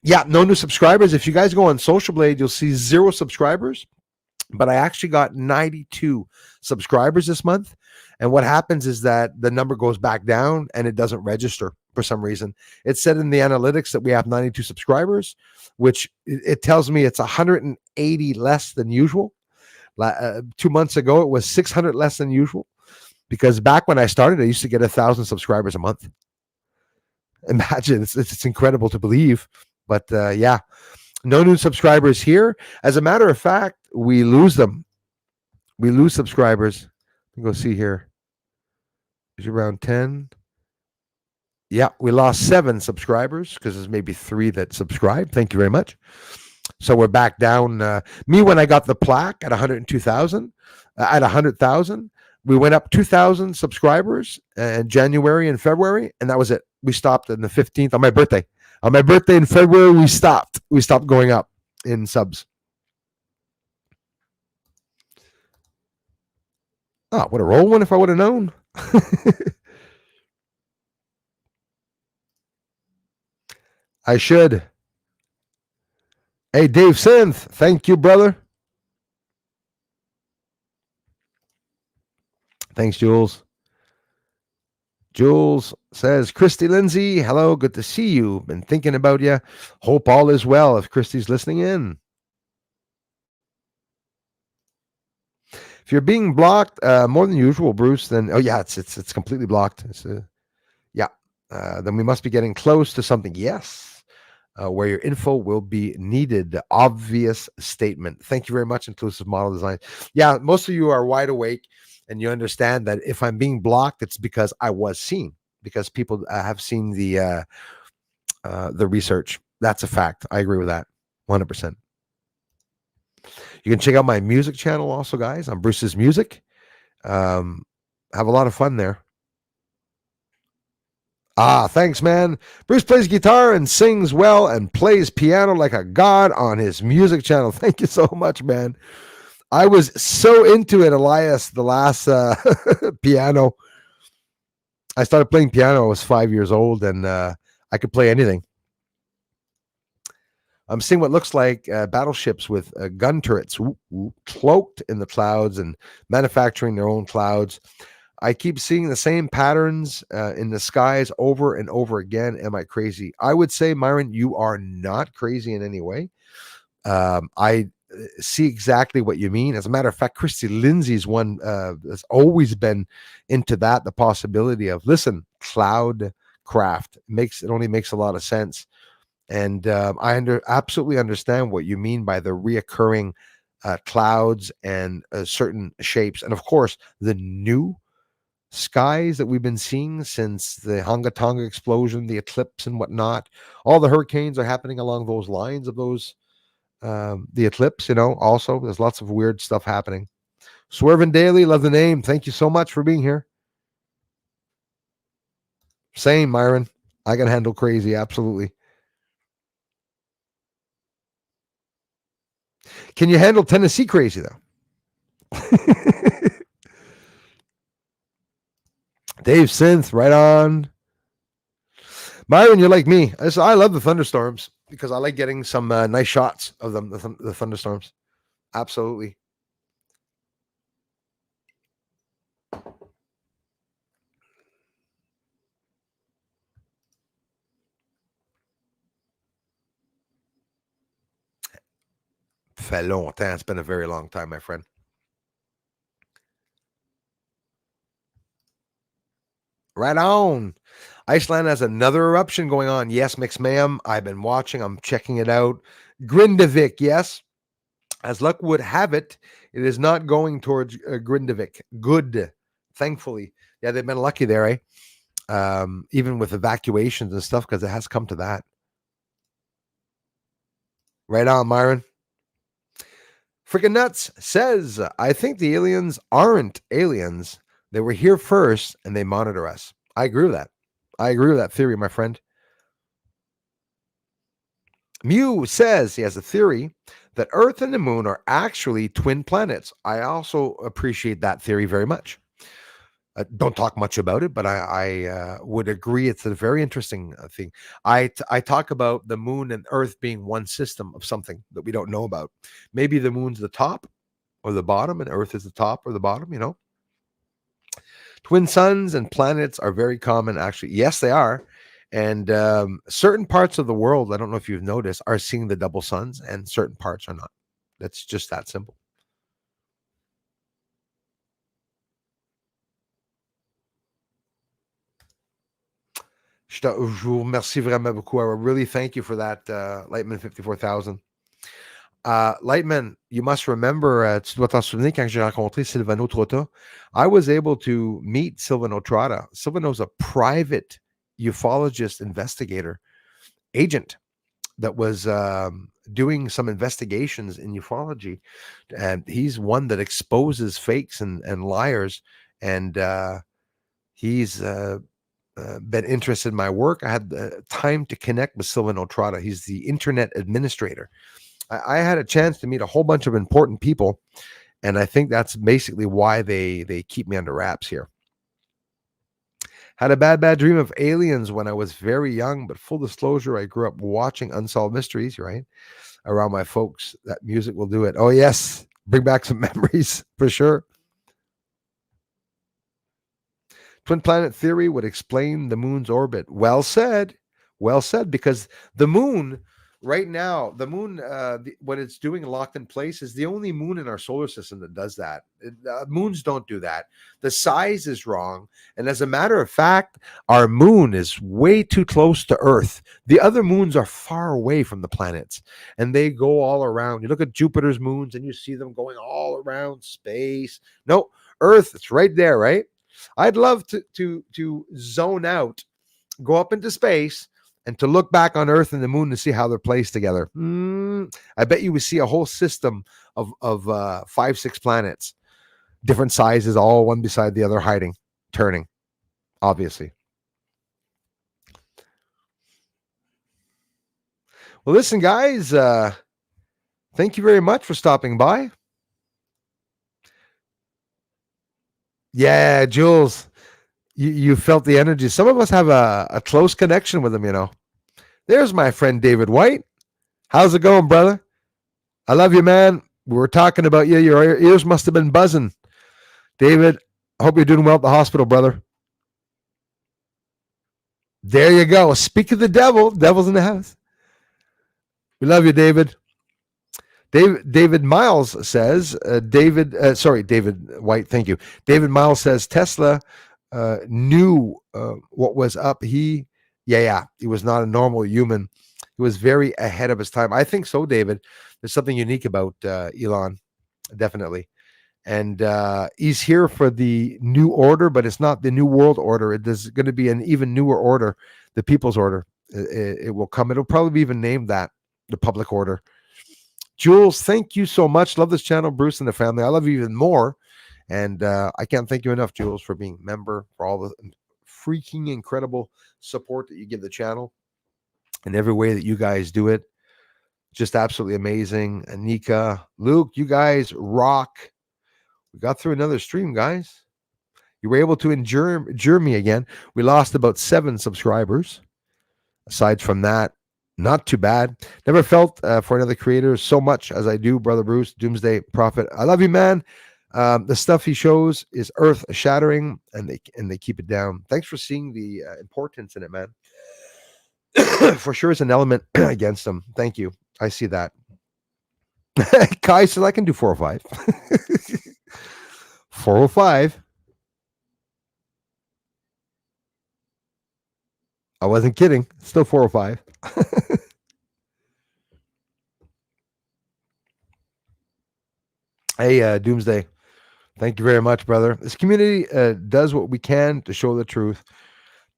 Yeah, no new subscribers. If you guys go on Social Blade, you'll see 0 subscribers, but I actually got 92 subscribers this month. And what happens is that the number goes back down and it doesn't register for some reason. It said in the analytics that we have 92 subscribers, which it tells me it's 180 less than usual. 2 months ago, it was 600 less than usual, because back when I started, I used to get 1,000 subscribers a month. Imagine, it's incredible to believe. But yeah, no new subscribers here. As a matter of fact, we lose them. We lose subscribers. Go see here. Is around 10. Yeah, we lost 7 subscribers because there's maybe 3 that subscribed. Thank you very much. So we're back down. Me, when I got the plaque at 102,000, at 100,000, we went up 2,000 subscribers in January and February, and that was it. We stopped on the 15th on my birthday. On my birthday in February, we stopped. We stopped going up in subs. Oh, would have rolled one if I would have known. I should. Hey, Dave Synth, thank you, brother. Thanks, Jules. Jules says, Christy Lindsay, hello, good to see you. Been thinking about you. Hope all is well if Christy's listening in. If you're being blocked more than usual, Bruce, then oh yeah, it's completely blocked. Yeah, then we must be getting close to something. Yes, where your info will be needed. The obvious statement. Thank you very much, Inclusive Model Design. Yeah, most of you are wide awake and you understand that if I'm being blocked, it's because I was seen, because people have seen the research. That's a fact. I agree with that 100%. You can check out my music channel also, guys, on Bruce's Music. Um, have a lot of fun there. Ah, thanks, man. Bruce plays guitar and sings well and plays piano like a god on his music channel. Thank you so much, man. I was so into it, Elias, the last piano. I started playing piano. I was 5 years old, and I could play anything. I'm seeing what looks like battleships with gun turrets cloaked in the clouds and manufacturing their own clouds. I keep seeing the same patterns in the skies over and over again. Am I crazy? I would say, Myron, you are not crazy in any way. I see exactly what you mean. As a matter of fact, Christy Lindsay's one has always been into that. The possibility of, listen, cloud craft only makes a lot of sense. And I absolutely understand what you mean by the reoccurring clouds and certain shapes. And of course, the new skies that we've been seeing since the Hunga Tonga explosion, the eclipse and whatnot. All the hurricanes are happening along those lines of those, the eclipse, also. There's lots of weird stuff happening. Swervin Daily, love the name. Thank you so much for being here. Same, Myron. I can handle crazy, absolutely. Can you handle Tennessee crazy, though? Dave Synth, right on. Myron, you're like me. I love the thunderstorms because I like getting some nice shots of them, the thunderstorms. Absolutely. Fait longtemps. It's been a very long time, my friend. Right on. Iceland has another eruption going on. Yes, Mix Ma'am. I've been watching. I'm checking it out. Grindavik, yes. As luck would have it, it is not going towards Grindavik. Good. Thankfully. Yeah, they've been lucky there, eh? Even with evacuations and stuff, because it has come to that. Right on, Myron. Freaking Nuts says, I think the aliens aren't aliens. They were here first and they monitor us. I agree with that. I agree with that theory, my friend. Mew says he has a theory that Earth and the moon are actually twin planets. I also appreciate that theory very much. Don't talk much about it, but I would agree it's a very interesting thing. I talk about the moon and Earth being one system of something that we don't know about. Maybe the moon's the top or the bottom, and Earth is the top or the bottom. Twin suns and planets are very common, actually. Yes, they are. And certain parts of the world, I don't know if you've noticed, are seeing the double suns, and certain parts are not. That's just that simple. Je vous remercie vraiment beaucoup. I really thank you for that, Lightman 54,000. Lightman, you must remember, tu dois t'en souvenir quand j'ai rencontré Silvano Trotta, I was able to meet Silvano Trotta. Silvano's a private ufologist investigator agent that was doing some investigations in ufology, and he's one that exposes fakes and liars, and he's been interested in my work. I had time to connect with Silvano Trotta. He's the internet administrator. I had a chance to meet a whole bunch of important people, and I think that's basically why they keep me under wraps here. Had a bad dream of aliens when I was very young, but full disclosure, I grew up watching Unsolved Mysteries, right? Around my folks. That music will do it. Oh, yes. Bring back some memories for sure. Twin planet theory would explain the moon's orbit. Well said. Well said, because the moon, right now, the moon, what it's doing locked in place is the only moon in our solar system that does that. Moons don't do that. The size is wrong. And as a matter of fact, our moon is way too close to Earth. The other moons are far away from the planets and they go all around. You look at Jupiter's moons and you see them going all around space. No, Earth, it's right there, right? I'd love to zone out, go up into space, and to look back on Earth and the moon to see how they're placed together. I bet you would see a whole system of 5, 6 planets, different sizes, all one beside the other, hiding, turning, obviously. Well, listen, guys, thank you very much for stopping by. Yeah, Jules, you felt the energy. Some of us have a close connection with him, you know. There's my friend David White. How's it going, brother? I love you, man. We were talking about you. Your ears must have been buzzing. David, I hope you're doing well at the hospital, brother. There you go. Speak of the devil. Devil's in the house. We love you, David. David Miles says, David White, thank you. David Miles says Tesla knew what was up. He was not a normal human. He was very ahead of his time. I think so, David. There's something unique about Elon, definitely. And he's here for the new order, but it's not the new world order. It is going to be an even newer order, the people's order. It will come. It'll probably be even named that, the public order. Jules, thank you so much. Love this channel, Bruce and the family. I love you even more. And I can't thank you enough, Jules, for being a member, for all the freaking incredible support that you give the channel and every way that you guys do it. Just absolutely amazing. Anika, Luke, you guys rock. We got through another stream, guys. You were able to endure me again. We lost about 7 subscribers. Aside from that, not too bad. Never felt for another creator so much as I do, Brother Bruce, Doomsday Prophet. I love you, man. The stuff he shows is earth shattering, and they keep it down. Thanks for seeing the importance in it, man. For sure, is an element against them. Thank you. I see that. Kai said I can do 405. 405. I wasn't kidding. Still 405. Hey, Doomsday. Thank you very much, brother. This community does what we can to show the truth.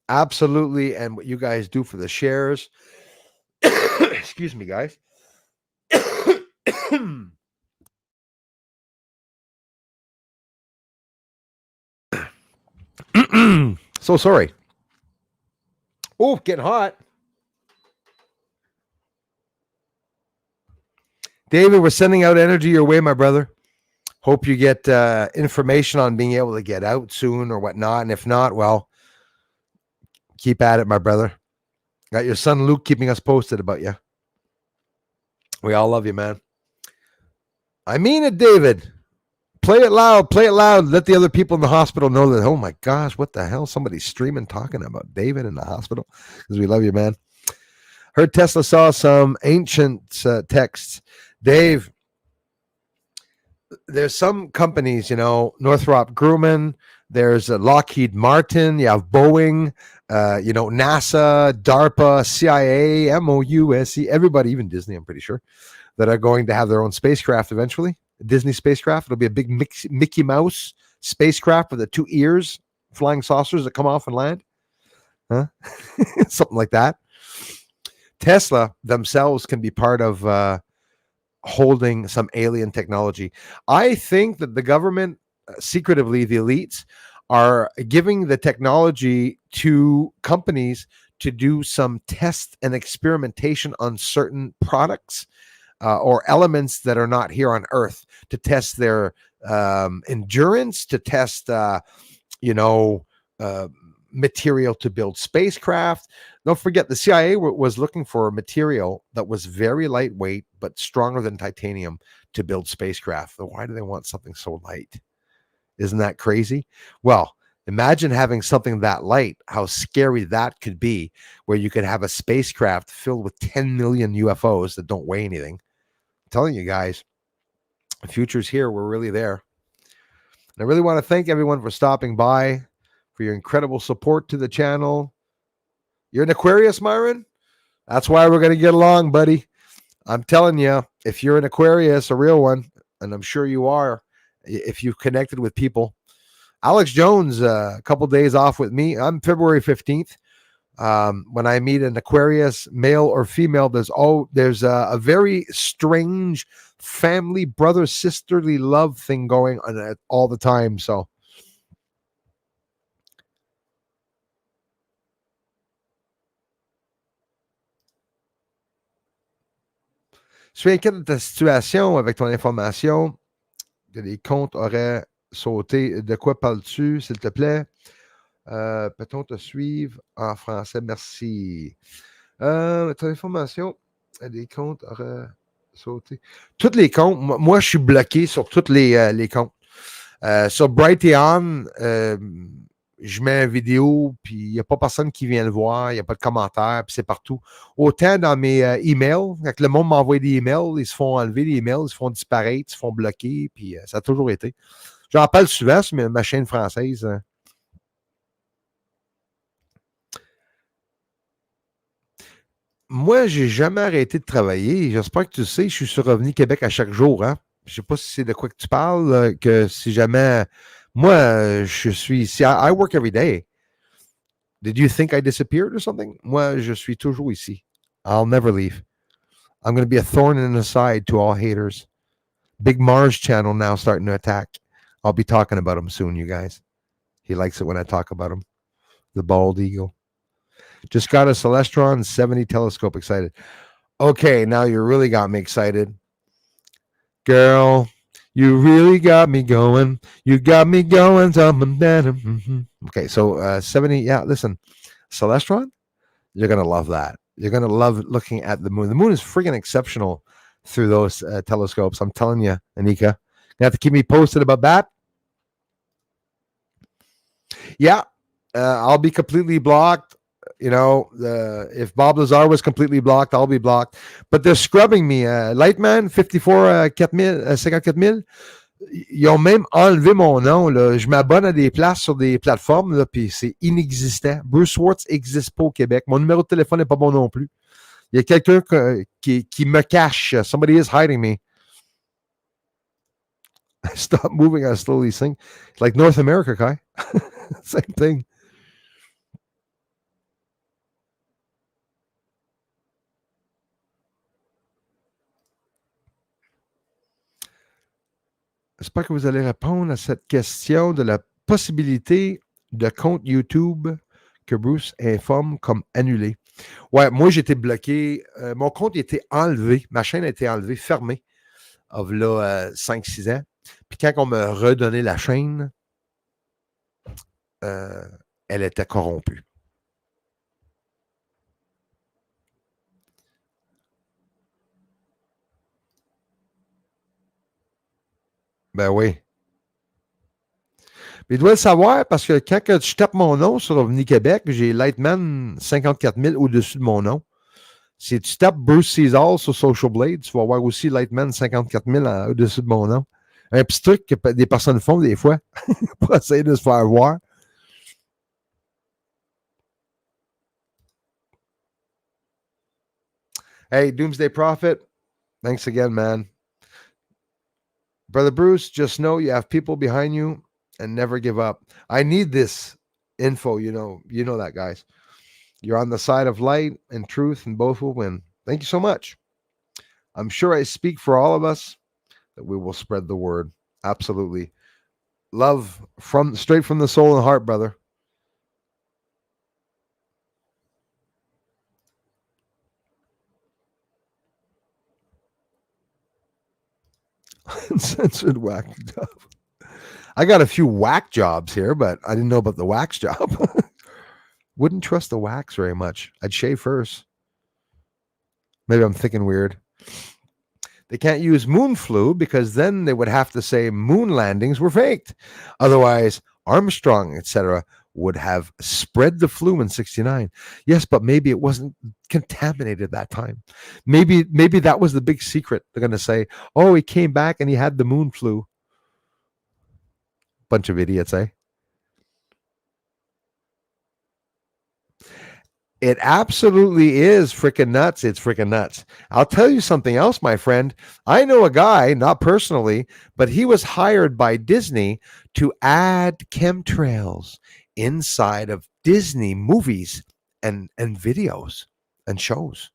Absolutely. And what you guys do for the shares. Excuse me, guys. So sorry. Oh, getting hot. David, we're sending out energy your way, my brother. Hope you get information on being able to get out soon or whatnot. And if not, well, keep at it, my brother. Got your son Luke keeping us posted about you. We all love you, man. I mean it, David. Play it loud. Play it loud. Let the other people in the hospital know that, oh my gosh, what the hell? Somebody's streaming talking about David in the hospital. Because we love you, man. Heard Tesla saw some ancient texts. Dave, there's some companies, Northrop Grumman, there's Lockheed Martin, you have Boeing, NASA, DARPA, CIA, MOUSE, everybody, even Disney, I'm pretty sure, that are going to have their own spacecraft eventually. A Disney spacecraft. It'll be a big Mickey Mouse spacecraft with the 2 ears, flying saucers that come off and land. Huh? Something like that. Tesla themselves can be part of holding some alien technology. I think that the government, secretively, the elites, are giving the technology to companies to do some test and experimentation on certain products or elements that are not here on Earth, to test their endurance, to test, material to build spacecraft. Don't forget, the CIA was looking for a material that was very lightweight but stronger than titanium to build spacecraft. So why do they want something so light? Isn't that crazy? Well, Imagine having something that light, how scary that could be, where you could have a spacecraft filled with 10 million UFOs that don't weigh anything. I'm telling you guys, the future's here. We're really there. And I really want to thank everyone for stopping by, for your incredible support to the channel. You're an Aquarius, Myron? That's why we're going to get along, buddy. I'm telling you, if you're an Aquarius, a real one, and I'm sure you are, if you've connected with people. Alex Jones, a couple days off with me. I'm February 15th. When I meet an Aquarius, male or female, there's a very strange family, brother, sisterly love thing going on all the time. So je suis inquiet de ta situation avec ton information. Que les comptes auraient sauté. De quoi parles-tu, s'il te plaît? Peut-on te suivre en français? Merci. Ton information, les comptes auraient sauté. Tous les comptes, moi, je suis bloqué sur tous les comptes. Sur Brighteon, je mets une vidéo, puis il n'y a pas personne qui vient le voir, il n'y a pas de commentaires, puis c'est partout. Autant dans mes emails, quand le monde m'envoie des emails, ils se font enlever les emails, ils se font disparaître, ils se font bloquer, puis ça a toujours été. J'en parle souvent sur ma chaîne française. Moi, j'ai jamais arrêté de travailler. J'espère que tu sais, je suis sur Revenu Québec à chaque jour. Hein? Je sais pas si c'est de quoi que tu parles, que si jamais... Moi, je suis ici. I work every day. Did you think I disappeared or something? Moi, je suis toujours ici. I'll never leave. I'm going to be a thorn in the side to all haters. Big Mars channel now starting to attack. I'll be talking about him soon, you guys. He likes it when I talk about him. The bald eagle. Just got a Celestron 70 telescope excited. Okay, now you really got me excited. Girl, you really got me going. You got me going. Okay, so 70, yeah, listen. Celestron, you're going to love that. You're going to love looking at the moon. The moon is freaking exceptional through those telescopes. I'm telling you, Anika. You have to keep me posted about that. Yeah, I'll be completely blocked. You know, if Bob Lazar was completely blocked, I'll be blocked. But they're scrubbing me. Lightman, 54 54 000. Ils ont même enlevé mon nom. Là. Je m'abonne à des places sur des plateformes, puis c'est inexistant. Bruce Swartz n'existe pas au Québec. Mon numéro de téléphone n'est pas bon non plus. Il y a quelqu'un qui me cache. Somebody is hiding me. I stop moving, I slowly sink. Like North America, Kai. Same thing. J'espère que vous allez répondre à cette question de la possibilité de compte YouTube que Bruce informe comme annulé. Ouais, moi, j'ai été bloqué. Mon compte a été enlevé. Ma chaîne a été enlevée, fermée, il y a 5-6 ans. Puis quand on m'a redonné la chaîne, elle était corrompue. Ben oui. Mais il doit le savoir parce que quand je tape mon nom sur Revenu Québec, j'ai Lightman 54 000 au-dessus de mon nom. Si tu tapes Bruce Caesar sur Social Blade, tu vas voir aussi Lightman 54 000 au-dessus de mon nom. Un petit truc que des personnes font des fois pour essayer de se faire voir. Hey, Doomsday Prophet, thanks again, man. Brother Bruce, just know you have people behind you and never give up. I need this info, you know that, guys. You're on the side of light and truth, and both will win. Thank you so much. I'm sure I speak for all of us that we will spread the word. Absolutely. Love straight from the soul and heart, brother. Uncensored whack job. I got a few whack jobs here, but I didn't know about the wax job. Wouldn't trust the wax very much. I'd shave first. Maybe I'm thinking weird. They can't use moon flu because then they would have to say moon landings were faked. Otherwise, Armstrong, etc., would have spread the flu in 69. Yes, but maybe it wasn't contaminated that time. Maybe that was the big secret. They're going to say, oh, he came back and he had the moon flu. Bunch of idiots, eh? It absolutely is freaking nuts. It's freaking nuts. I'll tell you something else, my friend. I know a guy, not personally, but he was hired by Disney to add chemtrails inside of Disney movies and videos and shows,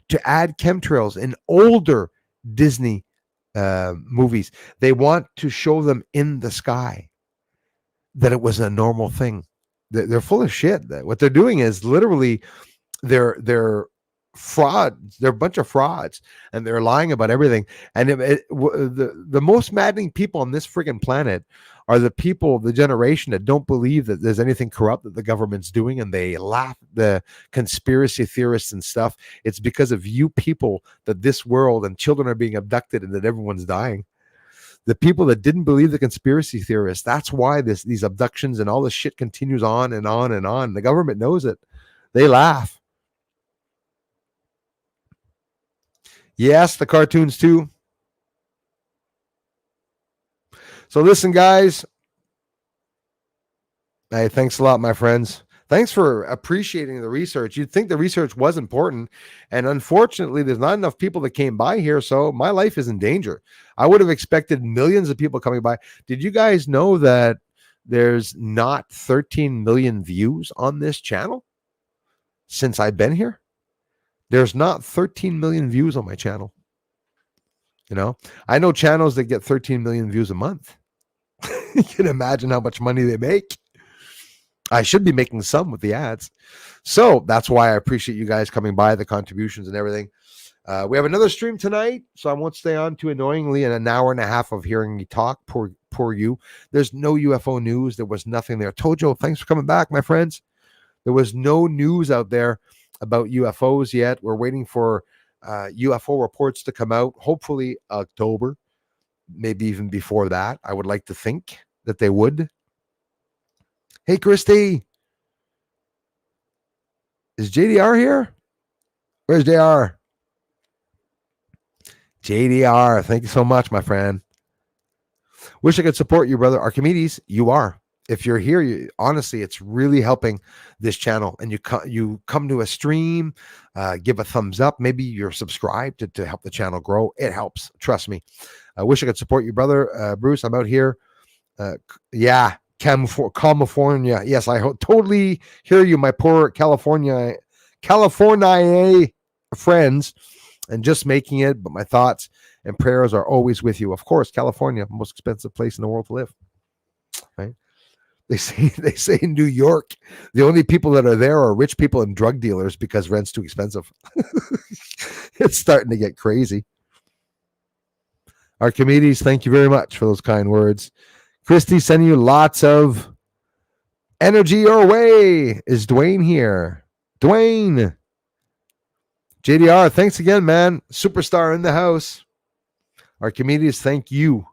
to add chemtrails in older Disney movies. They want to show them in the sky, that it was a normal thing. They're full of shit. What they're doing is literally they're frauds. They're a bunch of frauds, and they're lying about everything. And the most maddening people on this friggin' planet are the people, the generation that don't believe that there's anything corrupt that the government's doing, and they laugh at the conspiracy theorists and stuff. It's because of you people that this world and children are being abducted and that everyone's dying. The people that didn't believe the conspiracy theorists, that's why these abductions and all this shit continues on and on and on. The government knows it. They laugh. Yes, the cartoons too. So listen, guys. Hey, thanks a lot, my friends. Thanks for appreciating the research. You'd think the research was important. And unfortunately, there's not enough people that came by here. So my life is in danger. I would have expected millions of people coming by. Did you guys know that there's not 13 million views on this channel since I've been here? There's not 13 million views on my channel. You know, I know channels that get 13 million views a month. You can imagine how much money they make. I should be making some with the ads. So that's why I appreciate you guys coming by, the contributions and everything. We have another stream tonight, so I won't stay on too annoyingly in an hour and a half of hearing me talk. Poor you. There's no UFO news. There was nothing there. Tojo, thanks for coming back, my friends. There was no news out there about UFOs yet. We're waiting for UFO reports to come out, hopefully October, maybe even before that. I would like to think that they would. Hey, Christy. Is JDR here? Where's JR? JDR, thank you so much, my friend. Wish I could support you, brother. Archimedes, you are. If you're here, honestly, it's really helping this channel. And you come to a stream, give a thumbs up. Maybe you're subscribed to help the channel grow. It helps. Trust me. I wish I could support you, brother. Bruce, I'm out here. Yeah. California. Yes, I totally hear you, my poor California friends, and just making it. But my thoughts and prayers are always with you. Of course, California, most expensive place in the world to live. Right? They say in New York, the only people that are there are rich people and drug dealers because rent's too expensive. It's starting to get crazy. Archimedes, thank you very much for those kind words. Christy, sending you lots of energy your way. Is Dwayne here? Dwayne. JDR, thanks again, man. Superstar in the house. Archimedes, thank you.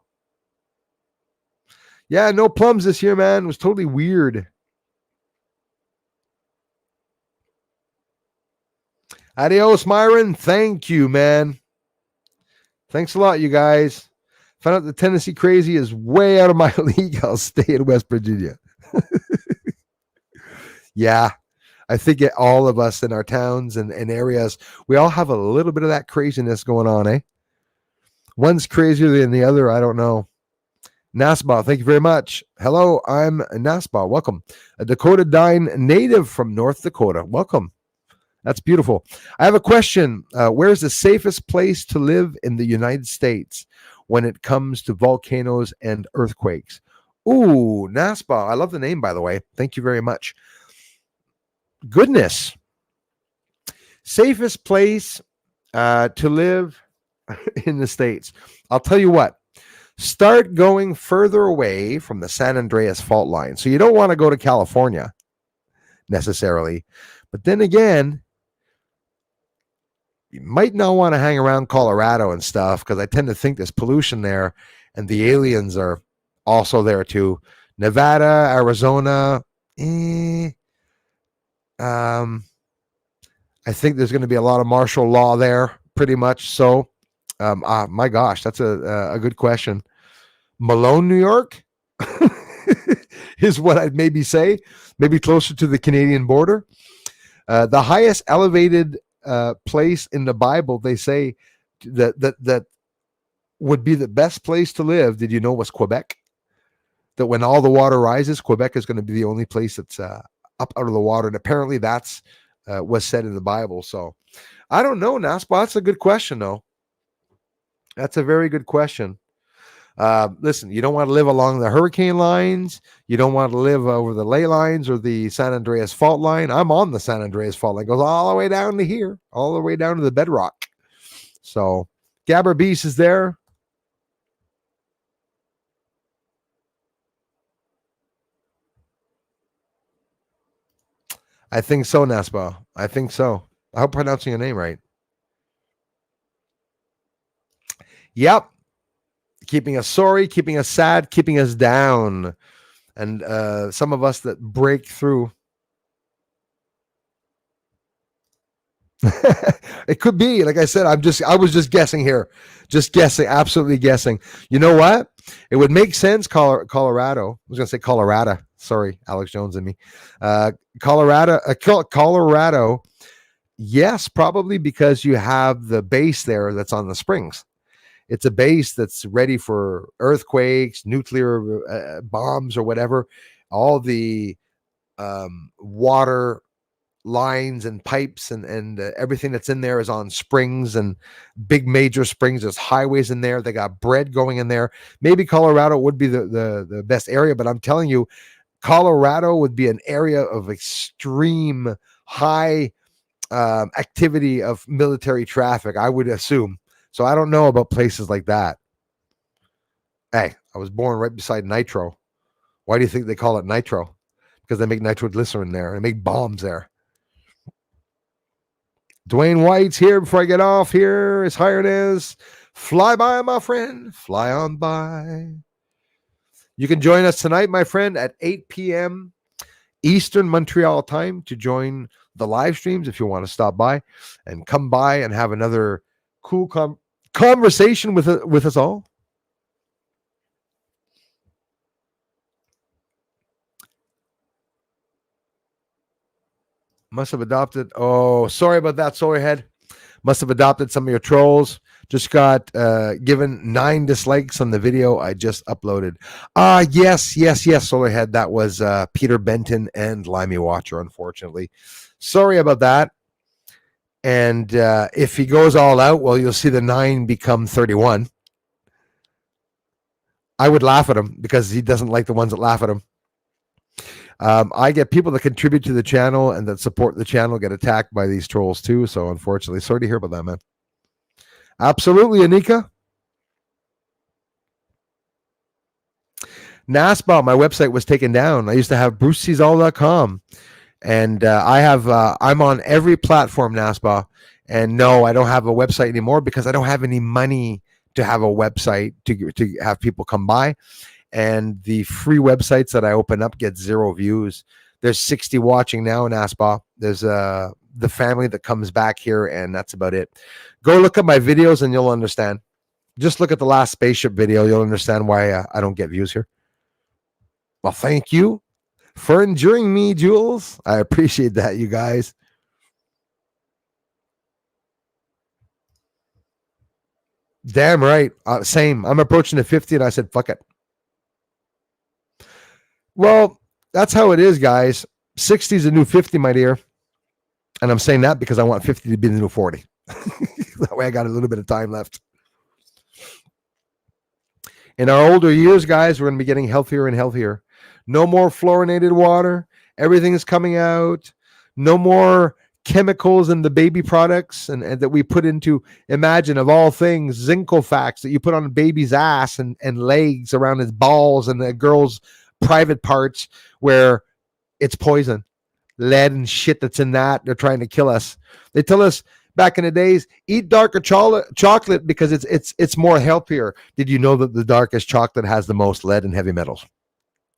Yeah, no plums this year, man. It was totally weird. Adios, Myron. Thank you, man. Thanks a lot, you guys. Found out the Tennessee Crazy is way out of my league. I'll stay in West Virginia. Yeah, I think all of us in our towns and areas, we all have a little bit of that craziness going on, eh? One's crazier than the other. I don't know. Nasba, thank you very much. Hello, I'm Nasba. Welcome. A Dakota Dine native from North Dakota. Welcome. That's beautiful. I have a question. Where's the safest place to live in the United States when it comes to volcanoes and earthquakes? Ooh, Nasba. I love the name, by the way. Thank you very much. Goodness. Safest place to live in the States. I'll tell you what. Start going further away from the San Andreas fault line. So you don't want to go to California necessarily. But then again, you might not want to hang around Colorado and stuff because I tend to think there's pollution there and the aliens are also there to Nevada, Arizona. Eh, um, I think there's going to be a lot of martial law there, pretty much. So, my gosh, that's a good question. Malone, New York, is what I'd maybe say. Maybe closer to the Canadian border. The highest elevated place in the Bible, they say that would be the best place to live. Did you know was Quebec? That when all the water rises, Quebec is going to be the only place that's up out of the water. And apparently that's was said in the Bible. So I don't know, Naspa. That's a good question, though. That's a very good question. Listen, you don't want to live along the hurricane lines. You don't want to live over the ley lines or the San Andreas fault line. I'm on the San Andreas fault line. It goes all the way down to here, all the way down to the bedrock. So Gabber Beast is there. I think so, Naspa. I think so. I hope I'm pronouncing your name right. Yep. Keeping us sorry, keeping us sad, keeping us down. And some of us that break through. It could be, like I said, I was just guessing here. Just guessing, absolutely guessing. You know what? It would make sense, Colorado. I was going to say Colorado. Sorry, Alex Jones and me. Colorado. Yes, probably because you have the base there that's on the springs. It's a base that's ready for earthquakes, nuclear bombs, or whatever. All the water lines and pipes and everything that's in there is on springs and big major springs. There's highways in there. They got bread going in there. Maybe Colorado would be the best area, but I'm telling you, Colorado would be an area of extreme high activity of military traffic, I would assume. So I don't know about places like that. Hey, I was born right beside Nitro. Why do you think they call it Nitro? Because they make nitroglycerin there and make bombs there. Dwayne White's here before I get off here. His Highness. Fly by, my friend. Fly on by. You can join us tonight, my friend, at 8 p.m. Eastern Montreal time to join the live streams if you want to stop by and come by and have another cool conversation with us all. Must have adopted. Oh, sorry about that, Solarhead. Must have adopted some of your trolls. Just got given 9 dislikes on the video I just uploaded. Yes, Solarhead. That was Peter Benton and Limey Watcher, unfortunately. Sorry about that. And if he goes all out, well, you'll see the 9 become 31. I would laugh at him because he doesn't like the ones that laugh at him. I get people that contribute to the channel and that support the channel get attacked by these trolls too. So unfortunately, sorry to hear about that, man. Absolutely, Anika. NASBA, my website was taken down. I used to have bruceseesall.com. And I'm on every platform, NASBA. And no, I don't have a website anymore because I don't have any money to have a website to have people come by. And the free websites that I open up get 0 views. There's 60 watching now in NASBA. There's the family that comes back here, and that's about it. Go look at my videos and you'll understand. Just look at the last spaceship video. You'll understand why I don't get views here. Well, thank you for enduring me, Jules. I appreciate that, you guys. Damn right. Same. I'm approaching the 50 and I said, fuck it. Well, that's how it is, guys. 60 is the new 50, my dear. And I'm saying that because I want 50 to be the new 40. That way I got a little bit of time left. In our older years, guys, we're going to be getting healthier and healthier. No more fluorinated water. Everything is coming out. No more chemicals in the baby products and that we put into, imagine, of all things, Zincofax that you put on a baby's ass and legs around his balls and the girl's private parts where it's poison. Lead and shit that's in that. They're trying to kill us. They tell us back in the days, eat darker chocolate because it's more healthier. Did you know that the darkest chocolate has the most lead and heavy metals?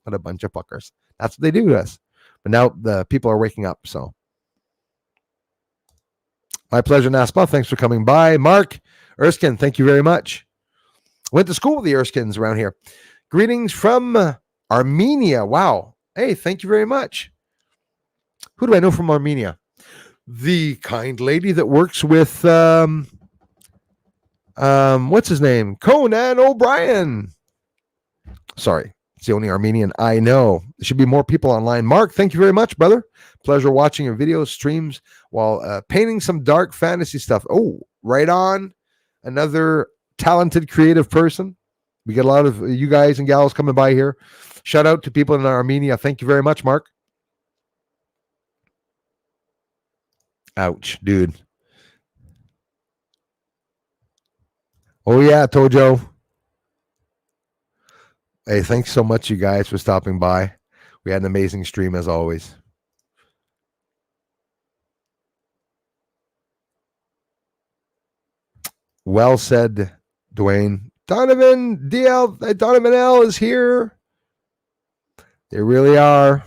What a bunch of fuckers. That's what they do to us. But now the people are waking up. So my pleasure, Naspa. Thanks for coming by. Mark Erskine, thank you very much. Went to school with the Erskines around here. Greetings from Armenia. Wow. Hey, thank you very much. Who do I know from Armenia? The kind lady that works with what's his name? Conan O'Brien. Sorry, it's the only Armenian I know. There should be more people online. Mark, thank you very much, brother. Pleasure watching your videos, streams while painting some dark fantasy stuff. Oh, right on. Another talented, creative person. We get a lot of you guys and gals coming by here. Shout out to people in Armenia. Thank you very much, Mark. Ouch, dude. Oh, yeah, Tojo. Hey, thanks so much, you guys, for stopping by. We had an amazing stream, as always. Well said, Dwayne. Donovan L is here. They really are.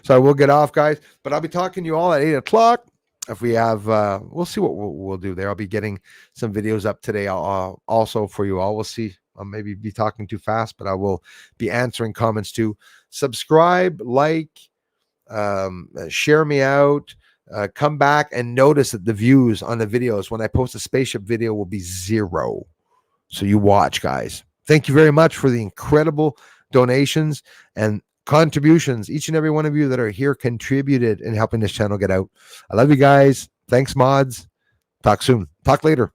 So I will get off, guys, but I'll be talking to you all at 8 o'clock. If we have, we'll see what we'll do there. I'll be getting some videos up today also for you all. We'll see. I'll maybe be talking too fast, but I will be answering comments too. Subscribe, like, share me out. Come back and notice that the views on the videos when I post a spaceship video will be 0. So you watch, guys. Thank you very much for the incredible donations and contributions. Each and every one of you that are here contributed in helping this channel get out. I love you guys. Thanks, mods. Talk soon. Talk later.